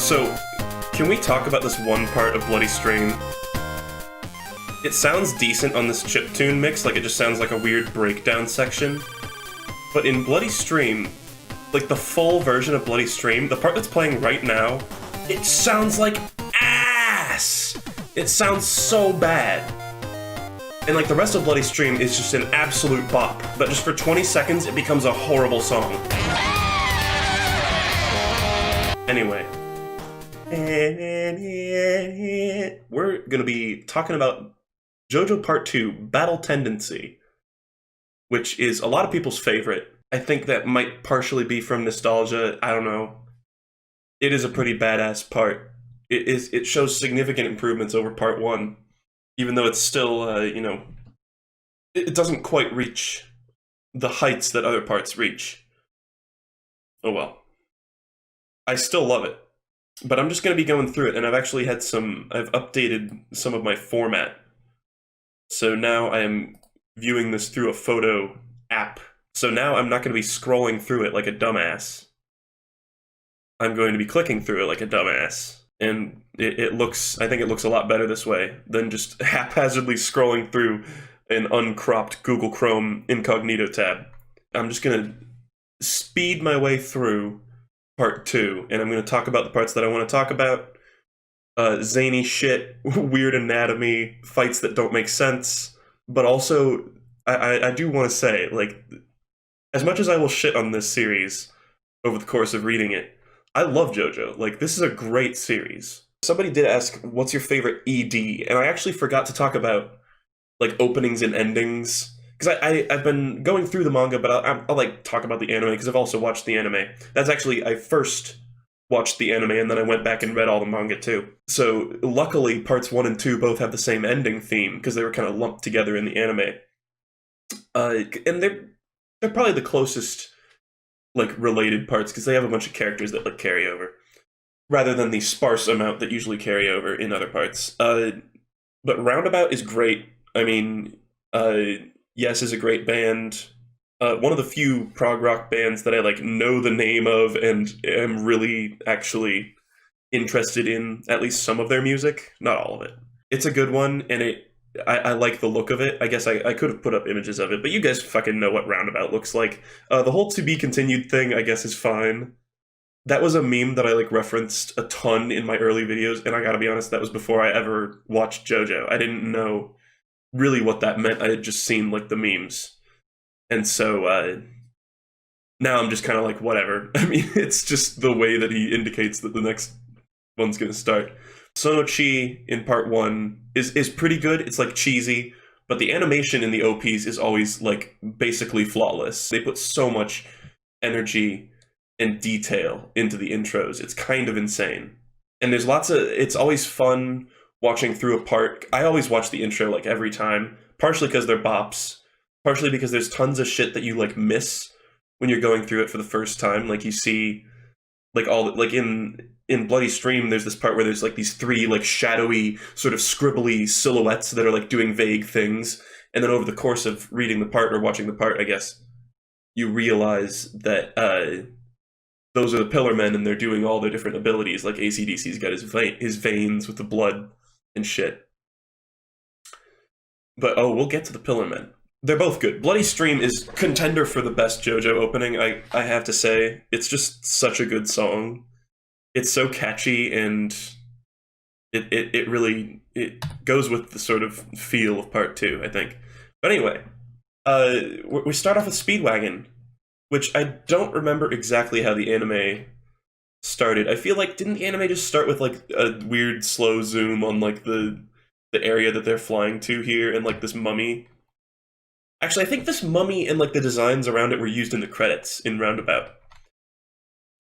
So, can we talk about this one part of Bloody Stream? It sounds decent on this chiptune mix, like it just sounds like a weird breakdown section. But in Bloody Stream, like the full version of Bloody Stream, the part that's playing right now, it sounds like ass! It sounds so bad. And like the rest of Bloody Stream is just an absolute bop, but just for 20 seconds it becomes a horrible song. Anyway. We're gonna be talking about JoJo Part 2, Battle Tendency, which is a lot of people's favorite. I think that might partially be from nostalgia, I don't know. It is a pretty badass part. It shows significant improvements over Part 1, even though it's still, you know, it doesn't quite reach the heights that other parts reach. Oh well. I still love it. But I'm just going to be going through it, and I've actually had I've updated some of my format. So now I am viewing this through a photo app. So now I'm not going to be scrolling through it like a dumbass. I'm going to be clicking through it like a dumbass. And it looks, I think it looks a lot better this way than just haphazardly scrolling through an uncropped Google Chrome incognito tab. I'm just going to speed my way through Part 2, and I'm going to talk about the parts that I want to talk about. Zany shit, weird anatomy, fights that don't make sense, but also, I do want to say, like, as much as I will shit on this series over the course of reading it, I love JoJo. Like, this is a great series. Somebody did ask, what's your favorite ED? And I actually forgot to talk about, like, openings and endings. Because I've been going through the manga, but I'll like talk about the anime, because I've also watched the anime. That's actually, I first watched the anime, and then I went back and read all the manga too. So luckily, parts 1 and 2 both have the same ending theme, because they were kind of lumped together in the anime. And they're probably the closest, like, related parts, because they have a bunch of characters that, like, carry over, rather than the sparse amount that usually carry over in other parts. But Roundabout is great. I mean, Yes is a great band. One of the few prog rock bands that I like know the name of and am really actually interested in at least some of their music. Not all of it. It's a good one, and I like the look of it. I guess I could have put up images of it, but you guys fucking know what Roundabout looks like. The whole to be continued thing, I guess, is fine. That was a meme that I like referenced a ton in my early videos, and I gotta be honest, that was before I ever watched JoJo. I didn't know really what that meant. I had just seen like the memes, and so now I'm just kind of like, whatever. I mean, it's just the way that he indicates that the next one's gonna start. Sonochi in Part 1 is pretty good. It's like cheesy, but the animation in the OPs is always like basically flawless. They put so much energy and detail into the intros. It's kind of insane, and there's lots of, it's always fun watching through a part. I always watch the intro like every time, partially because they're bops, partially because there's tons of shit that you like miss when you're going through it for the first time. Like you see, like all like in Bloody Stream, there's this part where there's like these 3 like shadowy sort of scribbly silhouettes that are like doing vague things, and then over the course of reading the part or watching the part, I guess, you realize that those are the Pillar Men, and they're doing all their different abilities. Like AC/DC's got his veins with the blood and shit. But oh, we'll get to the Pillar Men. They're both good. Bloody Stream is contender for the best JoJo opening, I have to say. It's just such a good song. It's so catchy, and it really goes with the sort of feel of Part 2, I think. But anyway, we start off with Speedwagon, which I don't remember exactly how the anime started. I feel like, didn't the anime just start with like a weird slow zoom on like the area that they're flying to here, and like this mummy? Actually, I think this mummy and like the designs around it were used in the credits in Roundabout.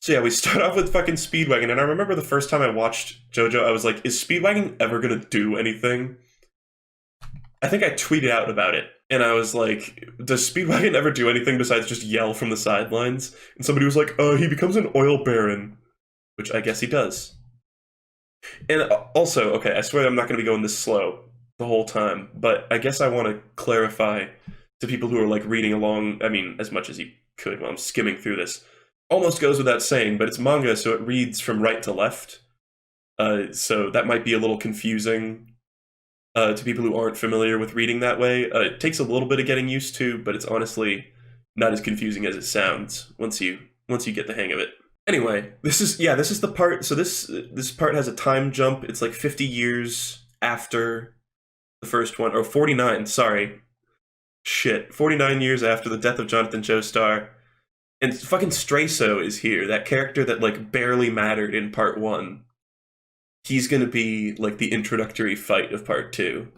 So yeah, we start off with fucking Speedwagon, and I remember the first time I watched JoJo, I was like, is Speedwagon ever gonna do anything? I think I tweeted out about it, and I was like, does Speedwagon ever do anything besides just yell from the sidelines? And somebody was like, he becomes an oil baron. Which I guess he does. And also, okay, I swear I'm not going to be going this slow the whole time, but I guess I want to clarify to people who are like reading along, I mean, as much as you could while I'm skimming through this. Almost goes without saying, but it's manga, so it reads from right to left. So that might be a little confusing to people who aren't familiar with reading that way. It takes a little bit of getting used to, but it's honestly not as confusing as it sounds once you get the hang of it. Anyway, this is the part. So this part has a time jump. It's like 50 years after the first one, or 49. Sorry, shit, 49 years after the death of Jonathan Joestar, and fucking Straits is here. That character that like barely mattered in part 1. He's gonna be like the introductory fight of part 2.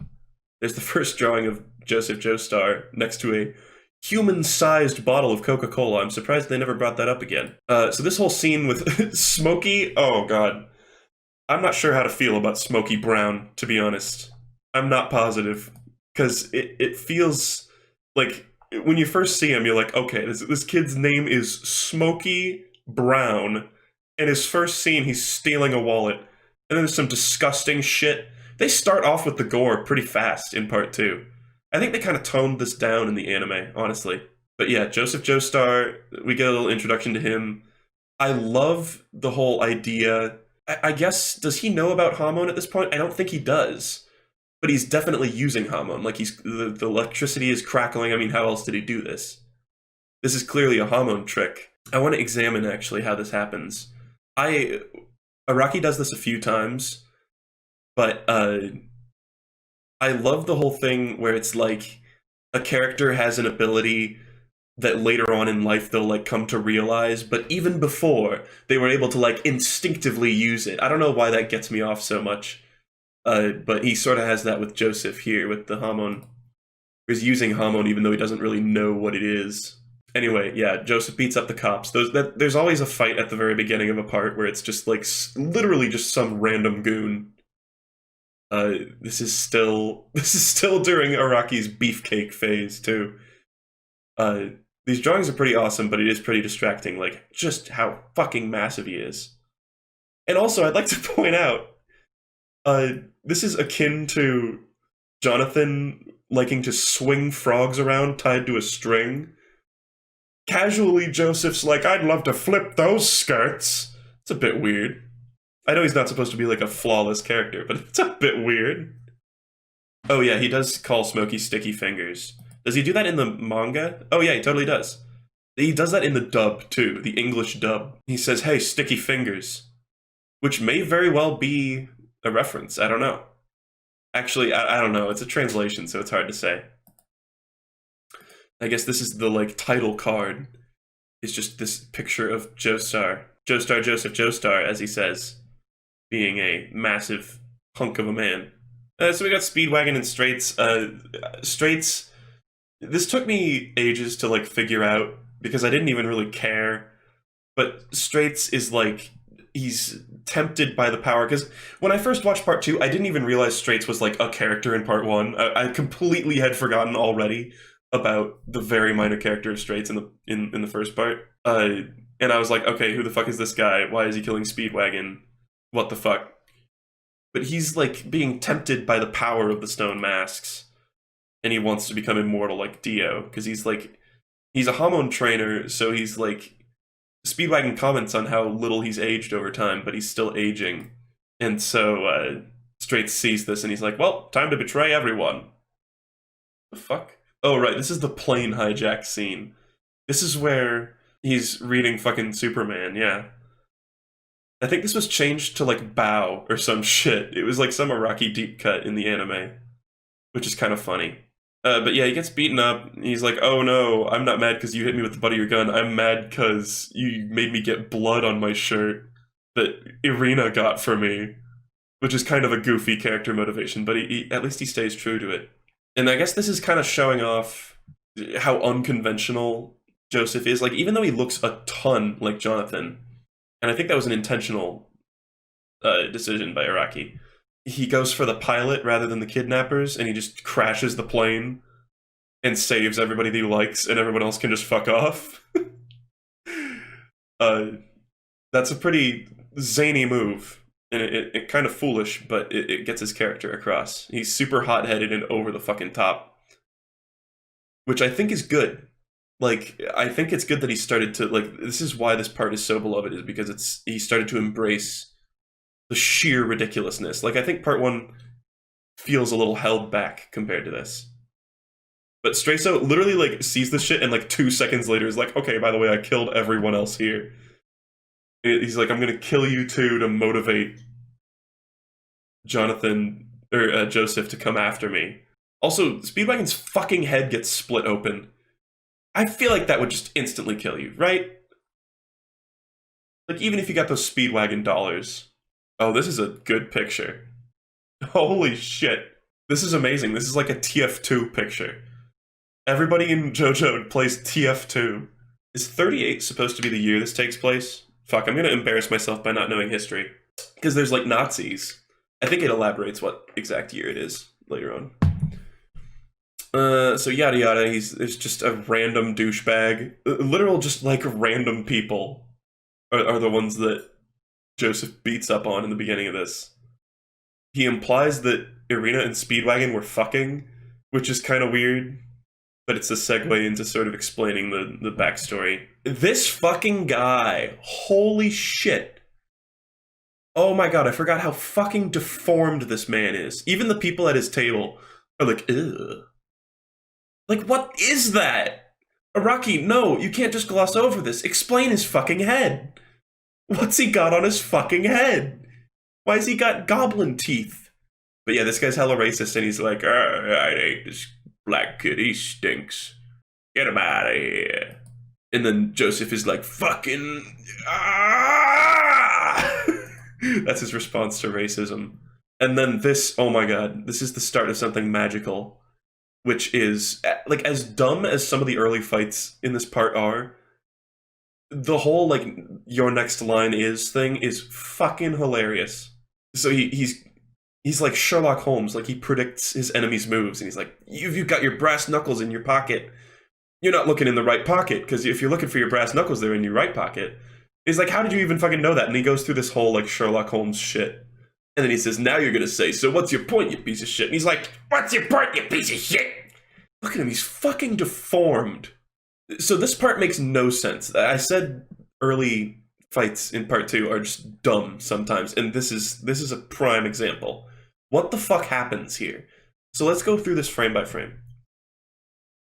There's the first drawing of Joseph Joestar next to a human-sized bottle of Coca-Cola. I'm surprised they never brought that up again. So this whole scene with Smokey, oh god. I'm not sure how to feel about Smokey Brown, to be honest. I'm not positive. Because it feels like, when you first see him, you're like, okay, this kid's name is Smokey Brown. In his first scene, he's stealing a wallet. And then there's some disgusting shit. They start off with the gore pretty fast in part 2. I think they kind of toned this down in the anime, honestly. But yeah, Joseph Joestar, we get a little introduction to him. I love the whole idea. I guess, does he know about Hamon at this point? I don't think he does. But he's definitely using Hamon. Like, the electricity is crackling. I mean, how else did he do this? This is clearly a Hamon trick. I want to examine, actually, how this happens. Araki does this a few times, but I love the whole thing where it's like a character has an ability that later on in life they'll like come to realize, but even before they were able to like instinctively use it. I don't know why that gets me off so much, but he sort of has that with Joseph here with the Hamon. He's using Hamon even though he doesn't really know what it is. Anyway, yeah, Joseph beats up the cops. There's always a fight at the very beginning of a part where it's just like literally just some random goon. This is still during Araki's beefcake phase too. These drawings are pretty awesome, but it is pretty distracting, like just how fucking massive he is. And also, I'd like to point out, this is akin to Jonathan liking to swing frogs around tied to a string. Casually, Joseph's like, I'd love to flip those skirts. It's a bit weird. I know he's not supposed to be like a flawless character, but it's a bit weird. Oh yeah, he does call Smokey Sticky Fingers. Does he do that in the manga? Oh yeah, he totally does. He does that in the dub too, the English dub. He says, hey, Sticky Fingers. Which may very well be a reference, I don't know. Actually, I don't know, it's a translation, so it's hard to say. I guess this is the like title card. It's just this picture of Joestar. Joestar Joseph Joestar, as he says. Being a massive hunk of a man. So we got Speedwagon and Straits. Straits, this took me ages to like figure out because I didn't even really care. But Straits is like, he's tempted by the power. Because when I first watched part 2, I didn't even realize Straits was like a character in part 1. I completely had forgotten already about the very minor character of Straits in the first part. And I was like, okay, who the fuck is this guy? Why is he killing Speedwagon? What the fuck? But he's like being tempted by the power of the stone masks. And he wants to become immortal like Dio. Because he's a Hamon trainer, so he's like... Speedwagon comments on how little he's aged over time, but he's still aging. And so Straits sees this and he's like, well, time to betray everyone. The fuck? Oh, right, this is the plane hijack scene. This is where he's reading fucking Superman, yeah. I think this was changed to, like, Bow or some shit. It was, like, some Araki deep cut in the anime, which is kind of funny. But yeah, he gets beaten up. He's like, oh no, I'm not mad because you hit me with the butt of your gun. I'm mad because you made me get blood on my shirt that Irina got for me, which is kind of a goofy character motivation, but at least he stays true to it. And I guess this is kind of showing off how unconventional Joseph is. Like, even though he looks a ton like Jonathan, and I think that was an intentional decision by Araki, he goes for the pilot rather than the kidnappers, and he just crashes the plane and saves everybody that he likes, and everyone else can just fuck off. That's a pretty zany move. And it kind of foolish, but it gets his character across. He's super hot-headed and over the fucking top. Which I think is good. Like, I think it's good that he started to, like, this is why this part is so beloved, is because he started to embrace the sheer ridiculousness. Like, I think part 1 feels a little held back compared to this. But Straits literally, like, sees this shit and, like, 2 seconds later is like, okay, by the way, I killed everyone else here. He's like, I'm gonna kill you too to motivate Jonathan, or Joseph to come after me. Also, Speedwagon's fucking head gets split open. I feel like that would just instantly kill you, right? Like, even if you got those Speedwagon dollars. Oh, this is a good picture. Holy shit. This is amazing. This is like a TF2 picture. Everybody in JoJo plays TF2. Is 38 supposed to be the year this takes place? Fuck, I'm gonna embarrass myself by not knowing history. Because there's, like, Nazis. I think it elaborates what exact year it is later on. So yada yada, there's just a random douchebag. Literal, just, like, random people are the ones that Joseph beats up on in the beginning of this. He implies that Irina and Speedwagon were fucking, which is kind of weird, but it's a segue into sort of explaining the backstory. This fucking guy, holy shit. Oh my god, I forgot how fucking deformed this man is. Even the people at his table are like, ugh. Like, what is that? Araki, no, you can't just gloss over this. Explain his fucking head. What's he got on his fucking head? Why has he got goblin teeth? But yeah, this guy's hella racist, and he's like, I hate this black kid, he stinks. Get him out of here. And then Joseph is like, fucking, ah! That's his response to racism. And then this, oh my god, this is the start of something magical, which is, like, as dumb as some of the early fights in this part are, the whole, like, your next line is thing is fucking hilarious. So he's like Sherlock Holmes, like, he predicts his enemy's moves, and he's like, you've got your brass knuckles in your pocket. You're not looking in the right pocket, because if you're looking for your brass knuckles, they're in your right pocket. He's like, how did you even fucking know that? And he goes through this whole, like, Sherlock Holmes shit. And then he says, now you're gonna say, so what's your point, you piece of shit? And he's like, what's your point, you piece of shit? Look at him, he's fucking deformed. So this part makes no sense. I said early fights in part 2 are just dumb sometimes, and this is a prime example. What the fuck happens here? So let's go through this frame by frame.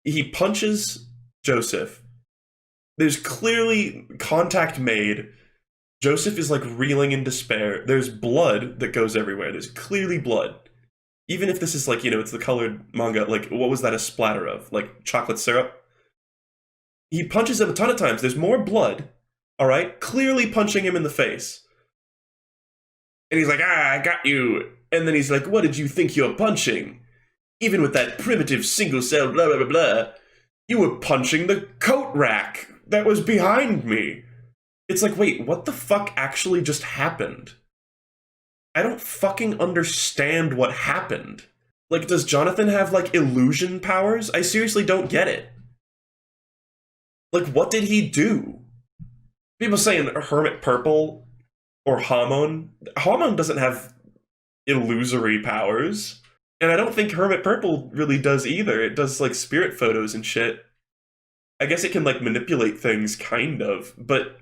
He punches Joseph. There's clearly contact made. Joseph is, like, reeling in despair. There's blood that goes everywhere. There's clearly blood. Even if this is, like, you know, it's the colored manga, like, what was that a splatter of? Like, chocolate syrup? He punches him a ton of times. There's more blood, alright? Clearly punching him in the face. And he's like, I got you. And then he's like, what did you think you're punching? Even with that primitive single-cell blah blah blah blah, you were punching the coat rack that was behind me. It's like, wait, what the fuck actually just happened? I don't fucking understand what happened. Like, does Jonathan have, like, illusion powers? I seriously don't get it. Like, what did he do? People saying Hermit Purple or Hamon. Hamon doesn't have illusory powers. And I don't think Hermit Purple really does either. It does, like, spirit photos and shit. I guess it can, like, manipulate things, kind of. But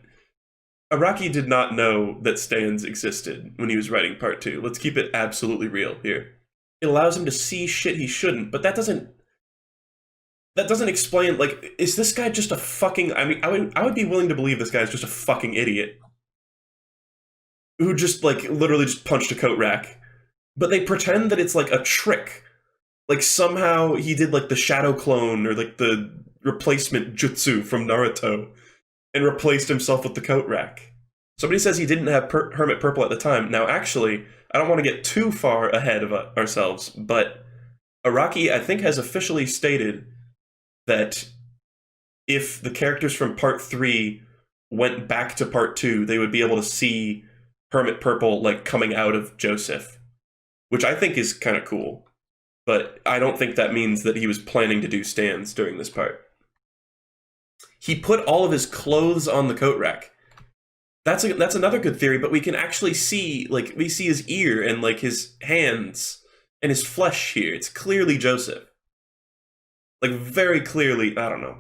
Araki did not know that stands existed when he was writing part 2. Let's keep it absolutely real here. It allows him to see shit he shouldn't, but that doesn't explain, like, is this guy just a fucking, I mean, I would be willing to believe this guy's just a fucking idiot. Who just, like, literally just punched a coat rack. But they pretend that it's, like, a trick. Like, somehow he did, like, the shadow clone, or, like, the replacement jutsu from Naruto, and replaced himself with the coat rack. Somebody says he didn't have Hermit Purple at the time. Now, actually, I don't want to get too far ahead of ourselves, but Araki, I think, has officially stated that if the characters from part 3 went back to part 2, they would be able to see Hermit Purple, like, coming out of Joseph. Which I think is kind of cool. But I don't think that means that he was planning to do stands during this part. He put all of his clothes on the coat rack. That's another good theory, but we can actually see, like, we see his ear and, like, his hands and his flesh here. It's clearly Joseph. Like, very clearly, I don't know.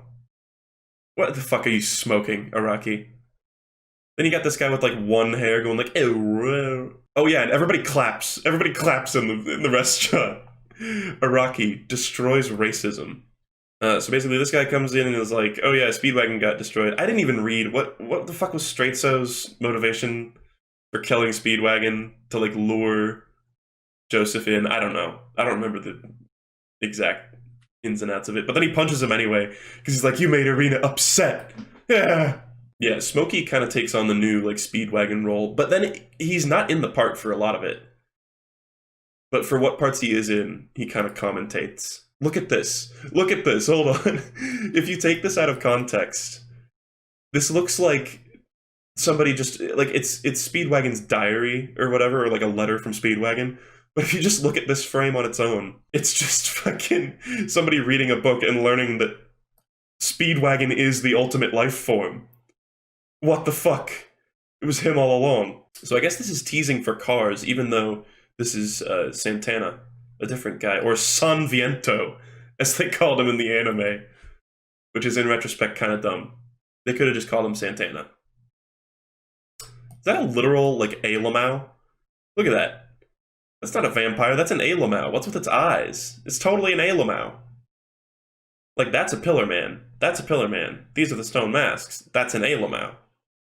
What the fuck are you smoking, Araki? Then you got this guy with, like, one hair going like, oh, Oh yeah, and everybody claps. Everybody claps in the restaurant. Araki destroys racism. So basically, this guy comes in and is like, "Oh yeah, Speedwagon got destroyed." I didn't even read what the fuck was Straitso's motivation for killing Speedwagon to like lure Joseph in. I don't know. I don't remember the exact ins and outs of it. But then he punches him anyway because he's like, "You made Arena upset." Yeah. Yeah, Smokey kind of takes on the new like Speedwagon role, but then he's not in the part for a lot of it. But for what parts he is in, he kind of commentates. Look at this. Look at this. Hold on. If you take this out of context, this looks like somebody just like it's Speedwagon's diary or whatever, or like a letter from Speedwagon. But if you just look at this frame on its own, it's just fucking somebody reading a book and learning that Speedwagon is the ultimate life form. What the fuck? It was him all along. So I guess this is teasing for Cars, even though this is Santana, a different guy, or San Viento, as they called him in the anime, which is in retrospect kind of dumb. They could have just called him Santana. Is that a literal, like, A-Lamau? Look at that. That's not a vampire, that's an A-Lamau. What's with its eyes? It's totally an A-Lamau. Like, that's a Pillar Man. That's a Pillar Man. These are the stone masks. That's an A-Lamau.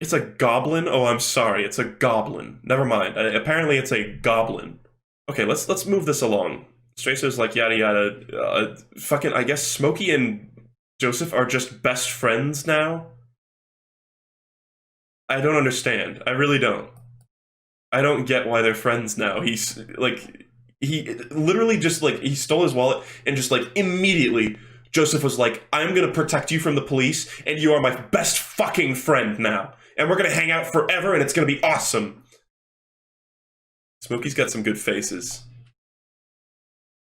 It's a goblin? Oh, I'm sorry. It's a goblin. Never mind. Apparently it's a goblin. Okay, let's move this along. Straits like yada yada. Fucking, I guess Smokey and Joseph are just best friends now? I don't understand. I really don't. I don't get why they're friends now. He's, like, he literally just, like, he stole his wallet and just, like, immediately Joseph was like, "I'm gonna protect you from the police, and you are my best fucking friend now. And we're gonna hang out forever, and it's gonna be awesome." Smokey's got some good faces.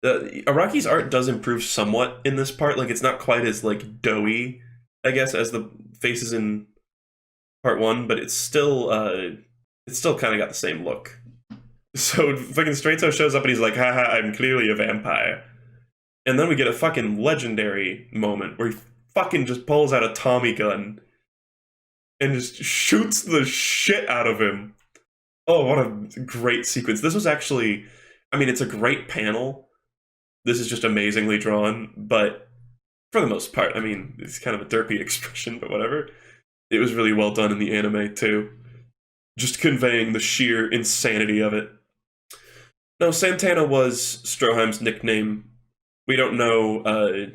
Araki's art does improve somewhat in this part. Like, it's not quite as, like, doughy, I guess, as the faces in part 1, but it's still kind of got the same look. So fucking Straits shows up and he's like, "Haha, I'm clearly a vampire." And then we get a fucking legendary moment where he fucking just pulls out a Tommy gun and just shoots the shit out of him. Oh, what a great sequence. This was actually, I mean, it's a great panel. This is just amazingly drawn, but for the most part, I mean, it's kind of a derpy expression, but whatever. It was really well done in the anime, too. Just conveying the sheer insanity of it. No, Santana was Stroheim's nickname. We don't know,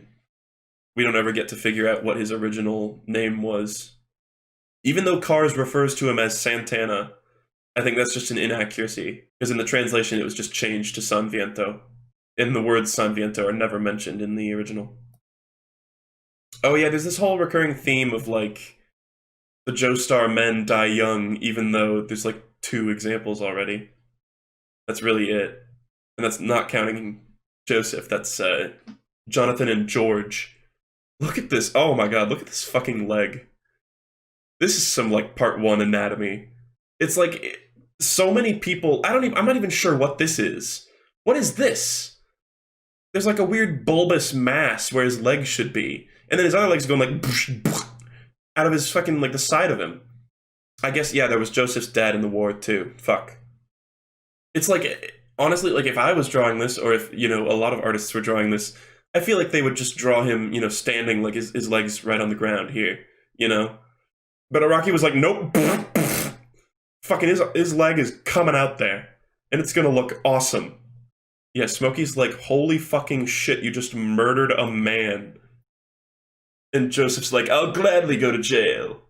we don't ever get to figure out what his original name was. Even though Cars refers to him as Santana, I think that's just an inaccuracy, because in the translation it was just changed to San Viento, and the words San Viento are never mentioned in the original. Oh yeah, there's this whole recurring theme of, like, the Joestar men die young, even though there's, like, 2 examples already. That's really it. And that's not counting Joseph, that's Jonathan and George. Look at this, oh my god, look at this fucking leg. This is some, like, part 1 anatomy. It's like, so many people, I'm not even sure what this is. What is this? There's like a weird bulbous mass where his legs should be. And then his other legs going like, out of his fucking, like, the side of him. I guess, yeah, there was Joseph's dad in the war, too. Fuck. It's like, honestly, like, if I was drawing this, or if, you know, a lot of artists were drawing this, I feel like they would just draw him, you know, standing, like, his legs right on the ground here, you know? But Araki was like, nope. Fucking his leg is coming out there. And it's gonna look awesome. Yeah, Smokey's like, holy fucking shit, you just murdered a man. And Joseph's like, I'll gladly go to jail.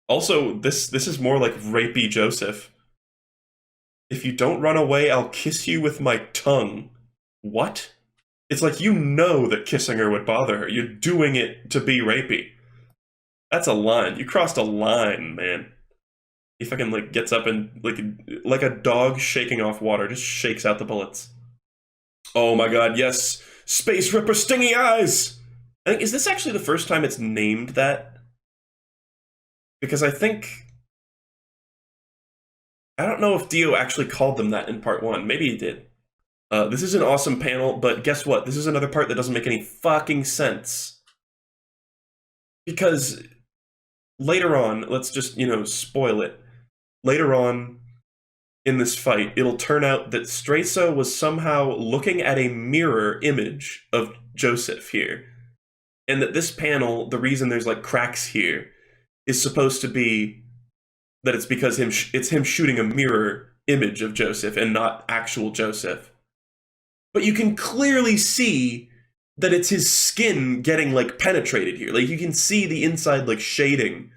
Also, this is more like rapey Joseph. If you don't run away, I'll kiss you with my tongue. What? It's like, you know that kissing her would bother her. You're doing it to be rapey. That's a line. You crossed a line, man. He fucking, like, gets up and, like a dog shaking off water, just shakes out the bullets. Oh my god, yes! Space Ripper Stingy Eyes! I think, is this actually the first time it's named that? Because I think... I don't know if Dio actually called them that in part 1. Maybe he did. This is an awesome panel, but guess what? This is another part that doesn't make any fucking sense. Because later on, let's just, you know, spoil it. Later on, in this fight, it'll turn out that Straits was somehow looking at a mirror image of Joseph here. And that this panel, the reason there's like cracks here, is supposed to be that it's because it's him shooting a mirror image of Joseph and not actual Joseph. But you can clearly see that it's his skin getting like penetrated here. Like you can see the inside like shading.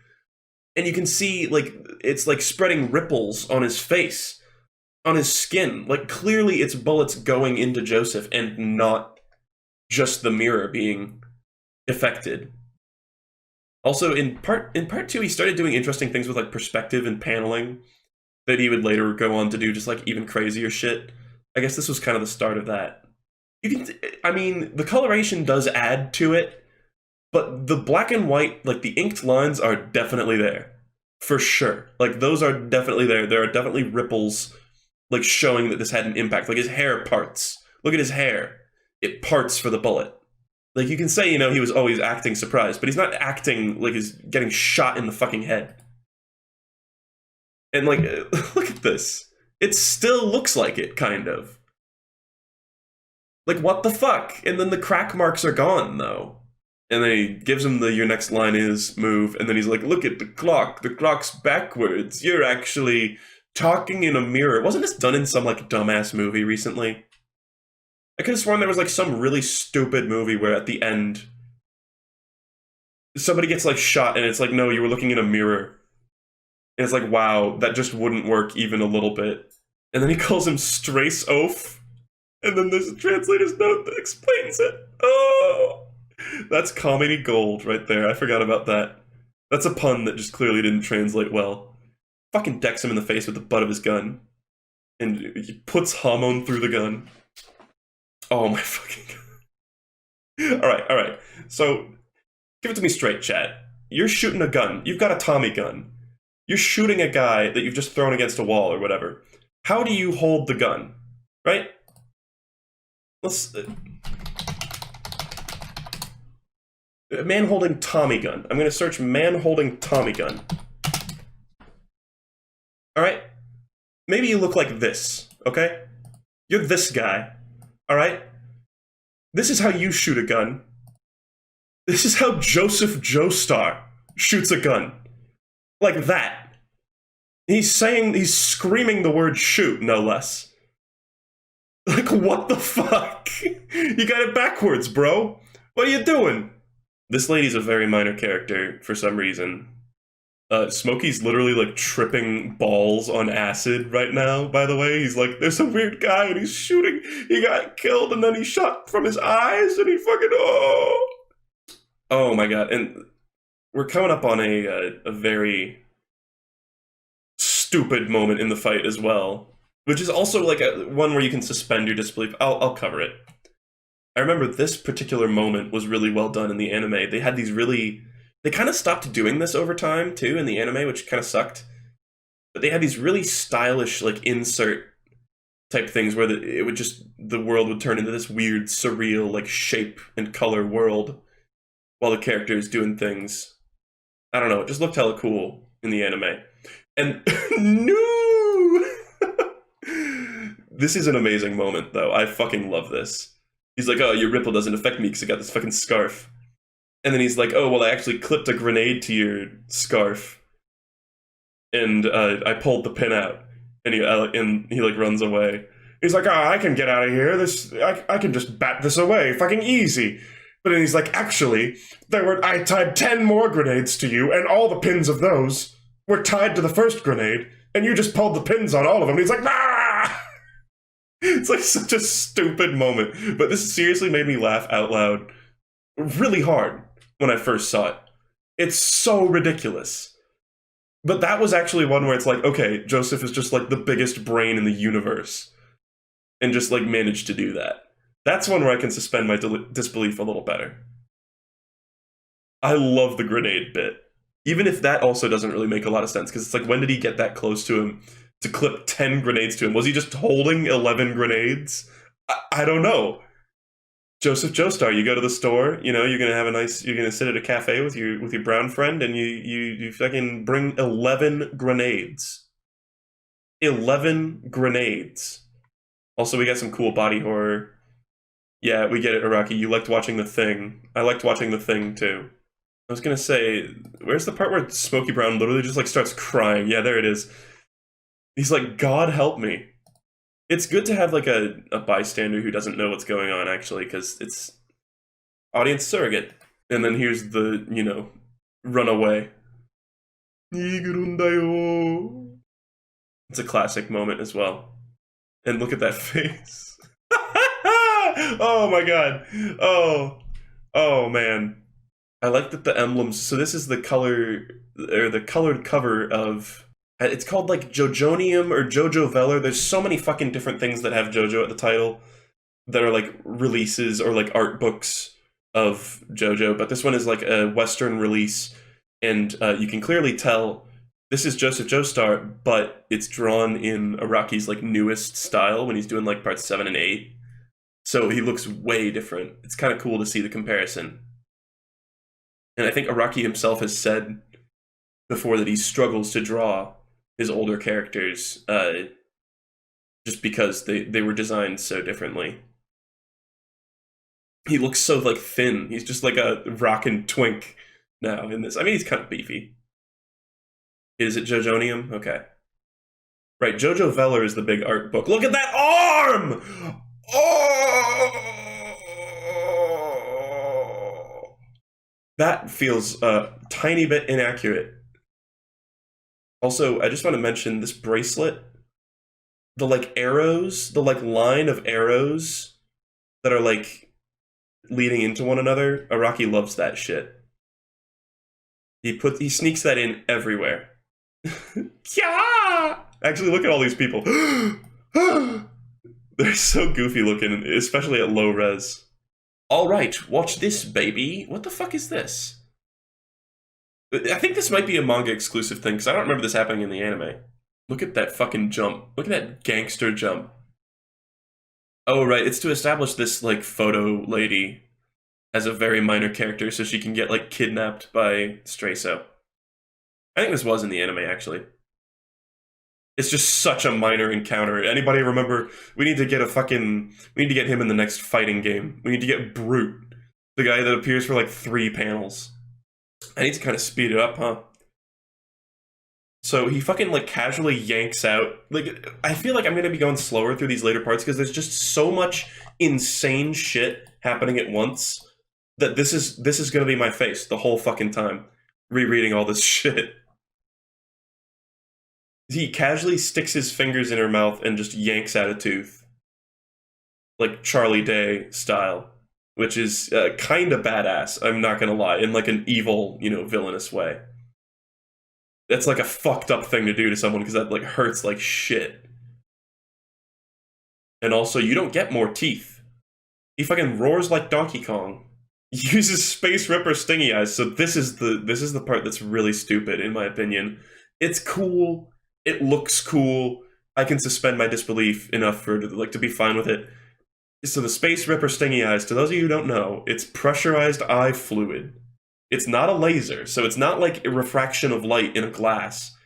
And you can see like it's like spreading ripples on his face, on his skin. Like clearly it's bullets going into Joseph and not just the mirror being affected. Also, in part 2, he started doing interesting things with like perspective and paneling that he would later go on to do just like even crazier shit. I guess this was kind of the start of that. I mean, the coloration does add to it, but the black and white, like the inked lines are definitely there. For sure. Like those are definitely there. There are definitely ripples like showing that this had an impact. Like his hair parts. Look at his hair. It parts for the bullet. Like, you can say, you know, he was always acting surprised, but he's not acting like he's getting shot in the fucking head. And, like, look at this. It still looks like it, kind of. Like, what the fuck? And then the crack marks are gone, though. And then he gives him the "your next line is" move, and then he's like, look at the clock's backwards. You're actually talking in a mirror. Wasn't this done in some, like, dumbass movie recently? I could have sworn there was like some really stupid movie where at the end somebody gets like shot and it's like, no, you were looking in a mirror. And it's like, wow, that just wouldn't work even a little bit. And then he calls him Straits oaf. And then there's a translator's note that explains it. Oh, that's comedy gold right there. I forgot about that. That's a pun that just clearly didn't translate well. Fucking decks him in the face with the butt of his gun. And he puts Hamon through the gun. Oh my fucking god. Alright. So, give it to me straight, chat. You're shooting a gun. You've got a Tommy gun. You're shooting a guy that you've just thrown against a wall or whatever. How do you hold the gun? Right? Let's... man holding Tommy gun. I'm gonna search man holding Tommy gun. Alright? Maybe you look like this, okay? You're this guy. Alright? This is how you shoot a gun. This is how Joseph Joestar shoots a gun. Like that. He's screaming the word shoot, no less. Like, what the fuck? You got it backwards, bro. What are you doing? This lady's a very minor character for some reason. Smokey's literally, like, tripping balls on acid right now, by the way. He's like, there's a weird guy, and he's shooting. He got killed, and then he shot from his eyes, and he fucking, oh! Oh, my god. And we're coming up on a very stupid moment in the fight as well, which is also, like, one where you can suspend your disbelief. I'll cover it. I remember this particular moment was really well done in the anime. They had these really... They kind of stopped doing this over time, too, in the anime, which kind of sucked. But they had these really stylish, like, insert type things where the world would turn into this weird, surreal, like, shape and color world while the character is doing things. I don't know, it just looked hella cool in the anime. And, no! This is an amazing moment, though. I fucking love this. He's like, oh, your ripple doesn't affect me because I got this fucking scarf. And then he's like, oh, well, I actually clipped a grenade to your scarf. And I pulled the pin out. And he like, runs away. He's like, oh, I can get out of here. I can just bat this away. Fucking easy. But then he's like, actually, I tied 10 more grenades to you, and all the pins of those were tied to the first grenade, and you just pulled the pins on all of them. And he's like, ah! It's like such a stupid moment. But this seriously made me laugh out loud really hard when I first saw it. It's so ridiculous. But that was actually one where it's like, okay, Joseph is just like the biggest brain in the universe. And just like managed to do that. That's one where I can suspend my disbelief a little better. I love the grenade bit. Even if that also doesn't really make a lot of sense. Because it's like, when did he get that close to him to clip 10 grenades to him? Was he just holding 11 grenades? I don't know. Joseph Joestar, you go to the store, you know, you're gonna sit at a cafe with your brown friend, and you fucking bring 11 grenades. 11 grenades. Also, we got some cool body horror. Yeah, we get it, Araki. You liked watching The Thing. I liked watching The Thing, too. I was gonna say, where's the part where Smokey Brown literally just, like, starts crying? Yeah, there it is. He's like, God help me. It's good to have, like, a bystander who doesn't know what's going on, actually, because it's audience surrogate. And then here's the, you know, runaway. It's a classic moment as well. And look at that face. Oh my god. Oh man. I like that the emblems, so this is the color, or the colored cover of, it's called like Jojonium or JoJo Veller. There's so many fucking different things that have JoJo at the title that are like releases or like art books of JoJo, but this one is like a Western release, and you can clearly tell this is Joseph Joestar, but it's drawn in Araki's like newest style when he's doing like parts 7 and 8. So he looks way different. It's kind of cool to see the comparison. And I think Araki himself has said before that he struggles to draw his older characters just because they were designed so differently. He looks so like thin. He's just like a rockin' twink now in this. I mean, he's kind of beefy. Is it Jojonium? Okay. Right, JoJo Veller is the big art book. Look at that arm! Oh! That feels a tiny bit inaccurate. Also, I just want to mention this bracelet. The, like, arrows, the, like, line of arrows that are, like, leading into one another. Araki loves that shit. He sneaks that in everywhere. Yeah! Actually, look at all these people. They're so goofy looking, especially at low res. Alright, watch this, baby. What the fuck is this? I think this might be a manga exclusive thing, because I don't remember this happening in the anime. Look at that fucking jump. Look at that gangster jump. Oh, right, it's to establish this, like, photo lady as a very minor character so she can get, like, kidnapped by Straits. I think this was in the anime, actually. It's just such a minor encounter. Anybody remember? We need to get him in the next fighting game. We need to get Brute, the guy that appears for like 3 panels. I need to kind of speed it up, huh? So he fucking like casually yanks out. Like, I feel like I'm gonna be going slower through these later parts because there's just so much insane shit happening at once that this is gonna be my face the whole fucking time, rereading all this shit. He casually sticks his fingers in her mouth and just yanks out a tooth. Like Charlie Day style. Which is kind of badass, I'm not gonna lie, in like an evil, you know, villainous way. That's like a fucked up thing to do to someone because that like hurts like shit. And also, you don't get more teeth. He fucking roars like Donkey Kong. He uses Space Ripper stingy eyes, so this is the part that's really stupid, in my opinion. It's cool. It looks cool. I can suspend my disbelief enough for like to be fine with it. So the Space Ripper stingy eyes, to those of you who don't know, it's pressurized eye fluid. It's not a laser, so it's not like a refraction of light in a glass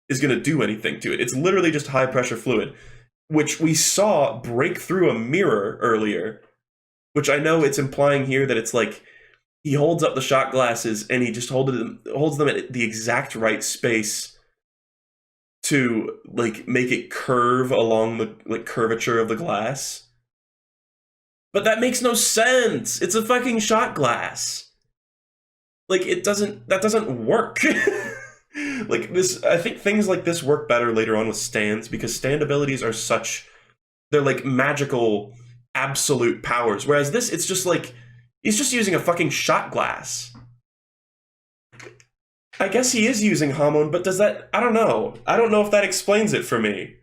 is going to do anything to it. It's literally just high pressure fluid, which we saw break through a mirror earlier, which I know it's implying here that it's like he holds up the shot glasses and he just holds them at the exact right space to like make it curve along the like curvature of the glass. But that makes no sense. It's a fucking shot glass. Like that doesn't work. Like this, I think things like this work better later on with stands because stand abilities are they're like magical absolute powers. Whereas this, it's just like, he's just using a fucking shot glass. I guess he is using Hamon, but does that... I don't know. I don't know if that explains it for me.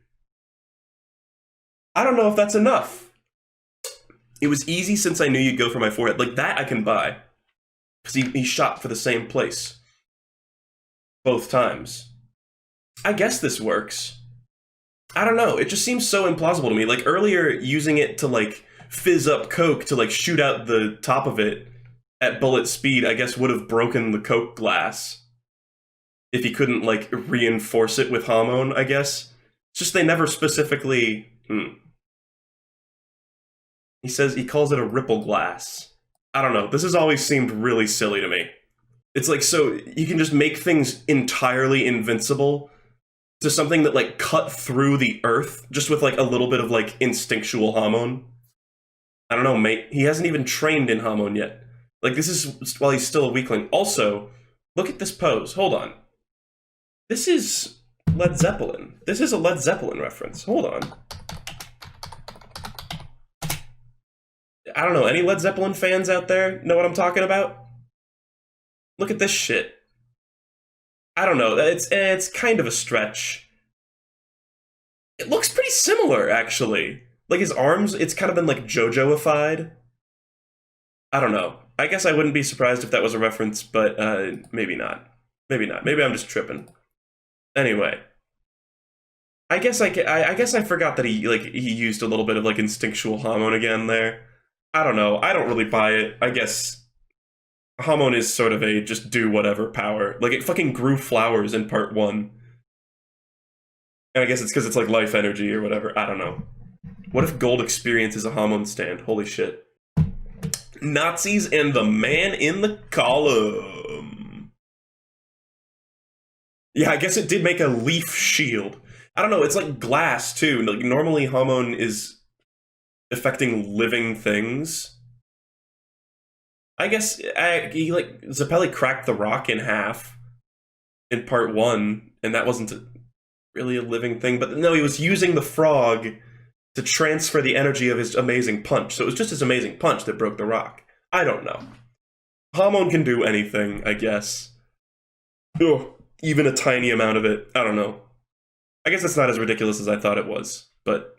I don't know if that's enough. It was easy since I knew you'd go for my forehead. Like, that I can buy. Because he shot for the same place. Both times. I guess this works. I don't know. It just seems so implausible to me. Like, earlier, using it to, like, fizz up Coke to, like, shoot out the top of it at bullet speed, I guess would have broken the Coke glass. If he couldn't, like, reinforce it with Hamon, I guess. just they never specifically... He says he calls it a ripple glass. I don't know. This has always seemed really silly to me. It's like, so you can just make things entirely invincible to something that, like, cut through the earth just with, like, a little bit of, like, instinctual Hamon. I don't know, mate. He hasn't even trained in Hamon yet. Like, this is while he's still a weakling. Also, look at this pose. Hold on. This is Led Zeppelin. This is a Led Zeppelin reference. Hold on. I don't know, any Led Zeppelin fans out there know what I'm talking about? Look at this shit. I don't know, it's kind of a stretch. It looks pretty similar, actually. Like, his arms, it's kind of been, like, JoJo-ified. I don't know. I guess I wouldn't be surprised if that was a reference, but maybe not. Maybe not. Maybe I'm just tripping. Anyway. I guess I forgot that he used a little bit of, like, instinctual Hamon again there. I don't know. I don't really buy it. I guess Hamon is sort of a just do whatever power. Like, it fucking grew flowers in part 1. And I guess it's because it's like life energy or whatever. I don't know. What if gold experience is a Hamon stand? Holy shit. Nazis and the man in the column. Yeah, I guess it did make a leaf shield. I don't know. It's like glass, too. Like, normally Hamon is affecting living things. I guess he, like, Zeppeli cracked the rock in half in part 1, and that wasn't really a living thing, but no, he was using the frog to transfer the energy of his amazing punch, so it was just his amazing punch that broke the rock. I don't know. Hamon can do anything, I guess. Ugh, even a tiny amount of it. I don't know. I guess it's not as ridiculous as I thought it was, but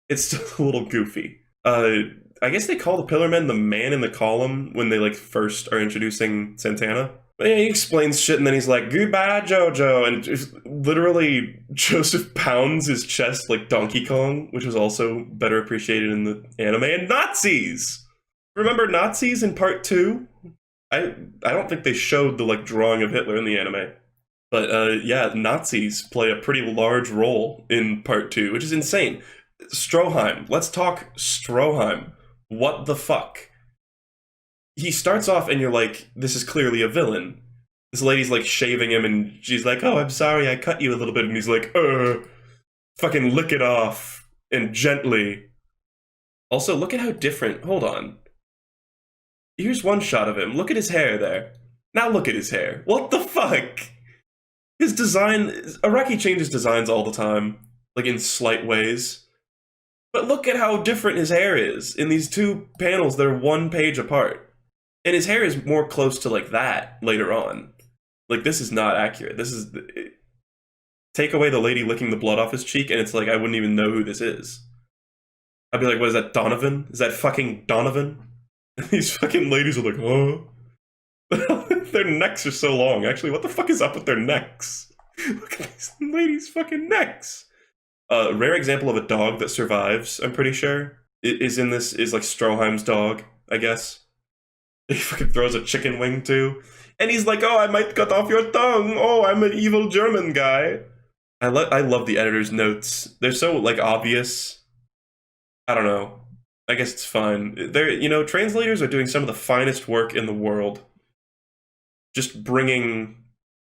it's still a little goofy. I guess they call the Pillarmen the man in the column when they, like, first are introducing Santana. But yeah, he explains shit and then he's like, goodbye, JoJo, and just, literally Joseph pounds his chest like Donkey Kong, which was also better appreciated in the anime. And Nazis! Remember Nazis in part 2? I don't think they showed the, like, drawing of Hitler in the anime. But yeah, Nazis play a pretty large role in part 2, which is insane. Stroheim. Let's talk Stroheim. What the fuck? He starts off and you're like, this is clearly a villain. This lady's, like, shaving him and she's like, oh, I'm sorry, I cut you a little bit. And he's like, fucking lick it off. And gently. Also, look at how different. Hold on. Here's one shot of him. Look at his hair there. Now look at his hair. What the fuck? His design... Araki changes designs all the time. Like, in slight ways. But look at how different his hair is in these two panels that are 1 page apart. And his hair is more close to, like, that later on. Like, this is not accurate. This is... Take away the lady licking the blood off his cheek, and it's like, I wouldn't even know who this is. I'd be like, what is that, Donovan? Is that fucking Donovan? And these fucking ladies are like, huh? Their necks are so long. Actually, what the fuck is up with their necks? Look at these ladies' fucking necks. A rare example of a dog that survives, I'm pretty sure, is in this, is like Stroheim's dog, I guess. He fucking throws a chicken wing too. And he's like, oh, I might cut off your tongue. Oh, I'm an evil German guy. I love the editor's notes. They're so, like, obvious. I don't know. I guess it's fine. They're, you know, translators are doing some of the finest work in the world. Just bringing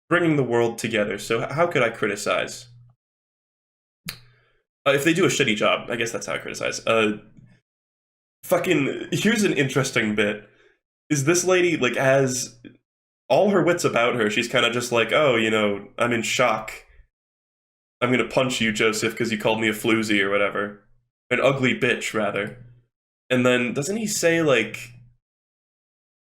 the world together. So how could I criticize? If they do a shitty job, I guess that's how I criticize. Fucking, here's an interesting bit. Is this lady, like, has all her wits about her. She's kind of just like, oh, you know, I'm in shock. I'm gonna punch you, Joseph, because you called me a floozy or whatever. An ugly bitch, rather. And then, doesn't he say, like,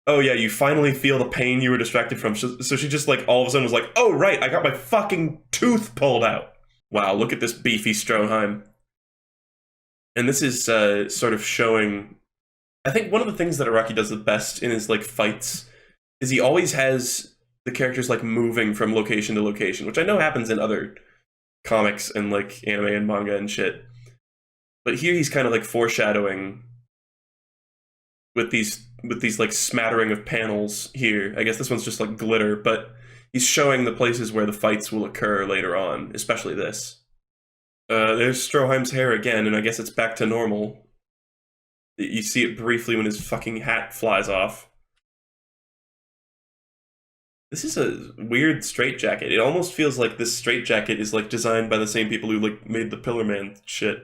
oh yeah, you finally feel the pain you were distracted from. So she just, like, all of a sudden was like, oh right, I got my fucking tooth pulled out. Wow, look at this beefy Stroheim. And this is sort of showing... I think one of the things that Araki does the best in his, like, fights is he always has the characters, like, moving from location to location, which I know happens in other comics and, like, anime and manga and shit. But here he's kind of, like, foreshadowing with these, like, smattering of panels here. I guess this one's just, like, glitter, but he's showing the places where the fights will occur later on, especially this. There's Stroheim's hair again, and I guess it's back to normal. You see it briefly when his fucking hat flies off. This is a weird straitjacket. It almost feels like this straitjacket is like designed by the same people who like made the Pillar Man shit.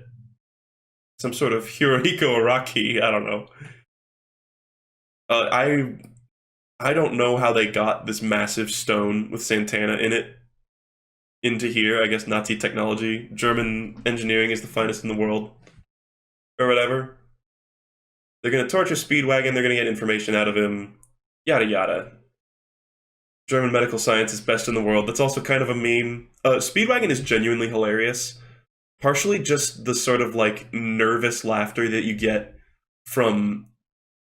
Some sort of Hirohiko Araki, I don't know. I don't know how they got this massive stone with Santana in it into here. I guess Nazi technology. German engineering is the finest in the world. Or whatever. They're gonna torture Speedwagon, they're gonna get information out of him. Yada yada. German medical science is best in the world. That's also kind of a meme. Speedwagon is genuinely hilarious. Partially just the sort of like nervous laughter that you get from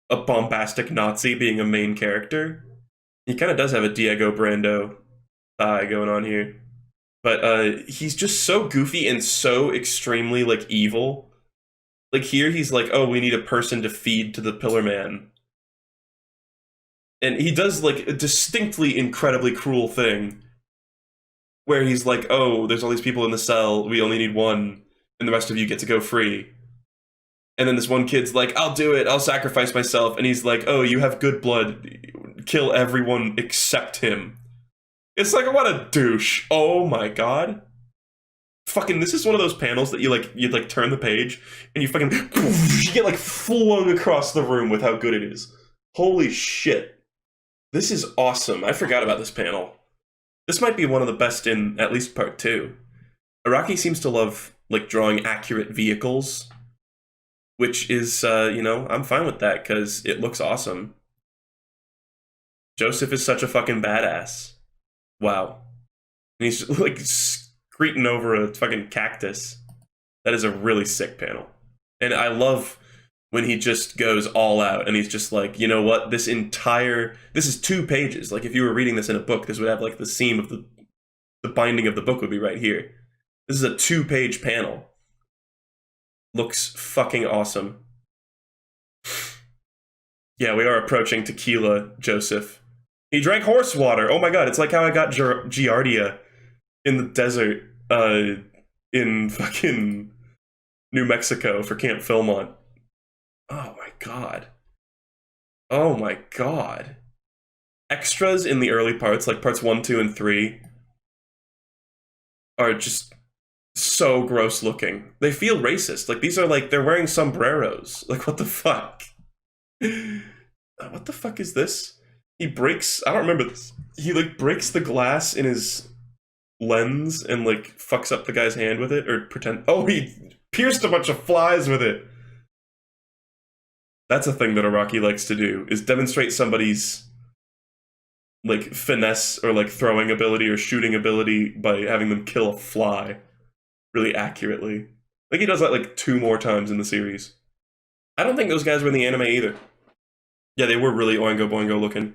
a bombastic Nazi being a main character. He kind of does have a Diego Brando thigh going on here. But he's just so goofy and so extremely like evil. Like here he's like, oh, we need a person to feed to the Pillar Man. And he does like a distinctly incredibly cruel thing where he's like, oh, there's all these people in the cell, we only need one, and the rest of you get to go free. And then this one kid's like, I'll do it, I'll sacrifice myself. And he's like, oh, you have good blood, kill everyone except him. It's like, what a douche. Oh my god. Fucking, this is one of those panels that you turn the page, and you fucking, you get like flung across the room with how good it is. Holy shit. This is awesome. I forgot about this panel. This might be one of the best in at least part 2. Araki seems to love, like, drawing accurate vehicles, which is, you know, I'm fine with that, because it looks awesome. Joseph is such a fucking badass. Wow. And he's, like, screeting over a fucking cactus. That is a really sick panel. And I love when he just goes all out and he's just like, you know what, this is 2 pages. Like, if you were reading this in a book, this would have like the seam of the binding of the book would be right here. This is a 2-page panel. Looks fucking awesome. Yeah, we are approaching Tequila Joseph. He drank horse water. Oh my god, it's like how I got Giardia in the desert in fucking New Mexico for Camp Philmont. Oh my god. Oh my god. Extras in the early parts, like parts 1, 2, and 3, are just so gross looking. They feel racist. Like, these are like, they're wearing sombreros. Like, what the fuck? What the fuck is this? He breaks, I don't remember this. He like breaks the glass in his lens and like fucks up the guy's hand with it, or oh, he pierced a bunch of flies with it. That's a thing that Araki likes to do, is demonstrate somebody's like finesse or like throwing ability or shooting ability by having them kill a fly really accurately. I think he does that like 2 more times in the series. I don't think those guys were in the anime either. Yeah, they were really Oingo Boingo looking.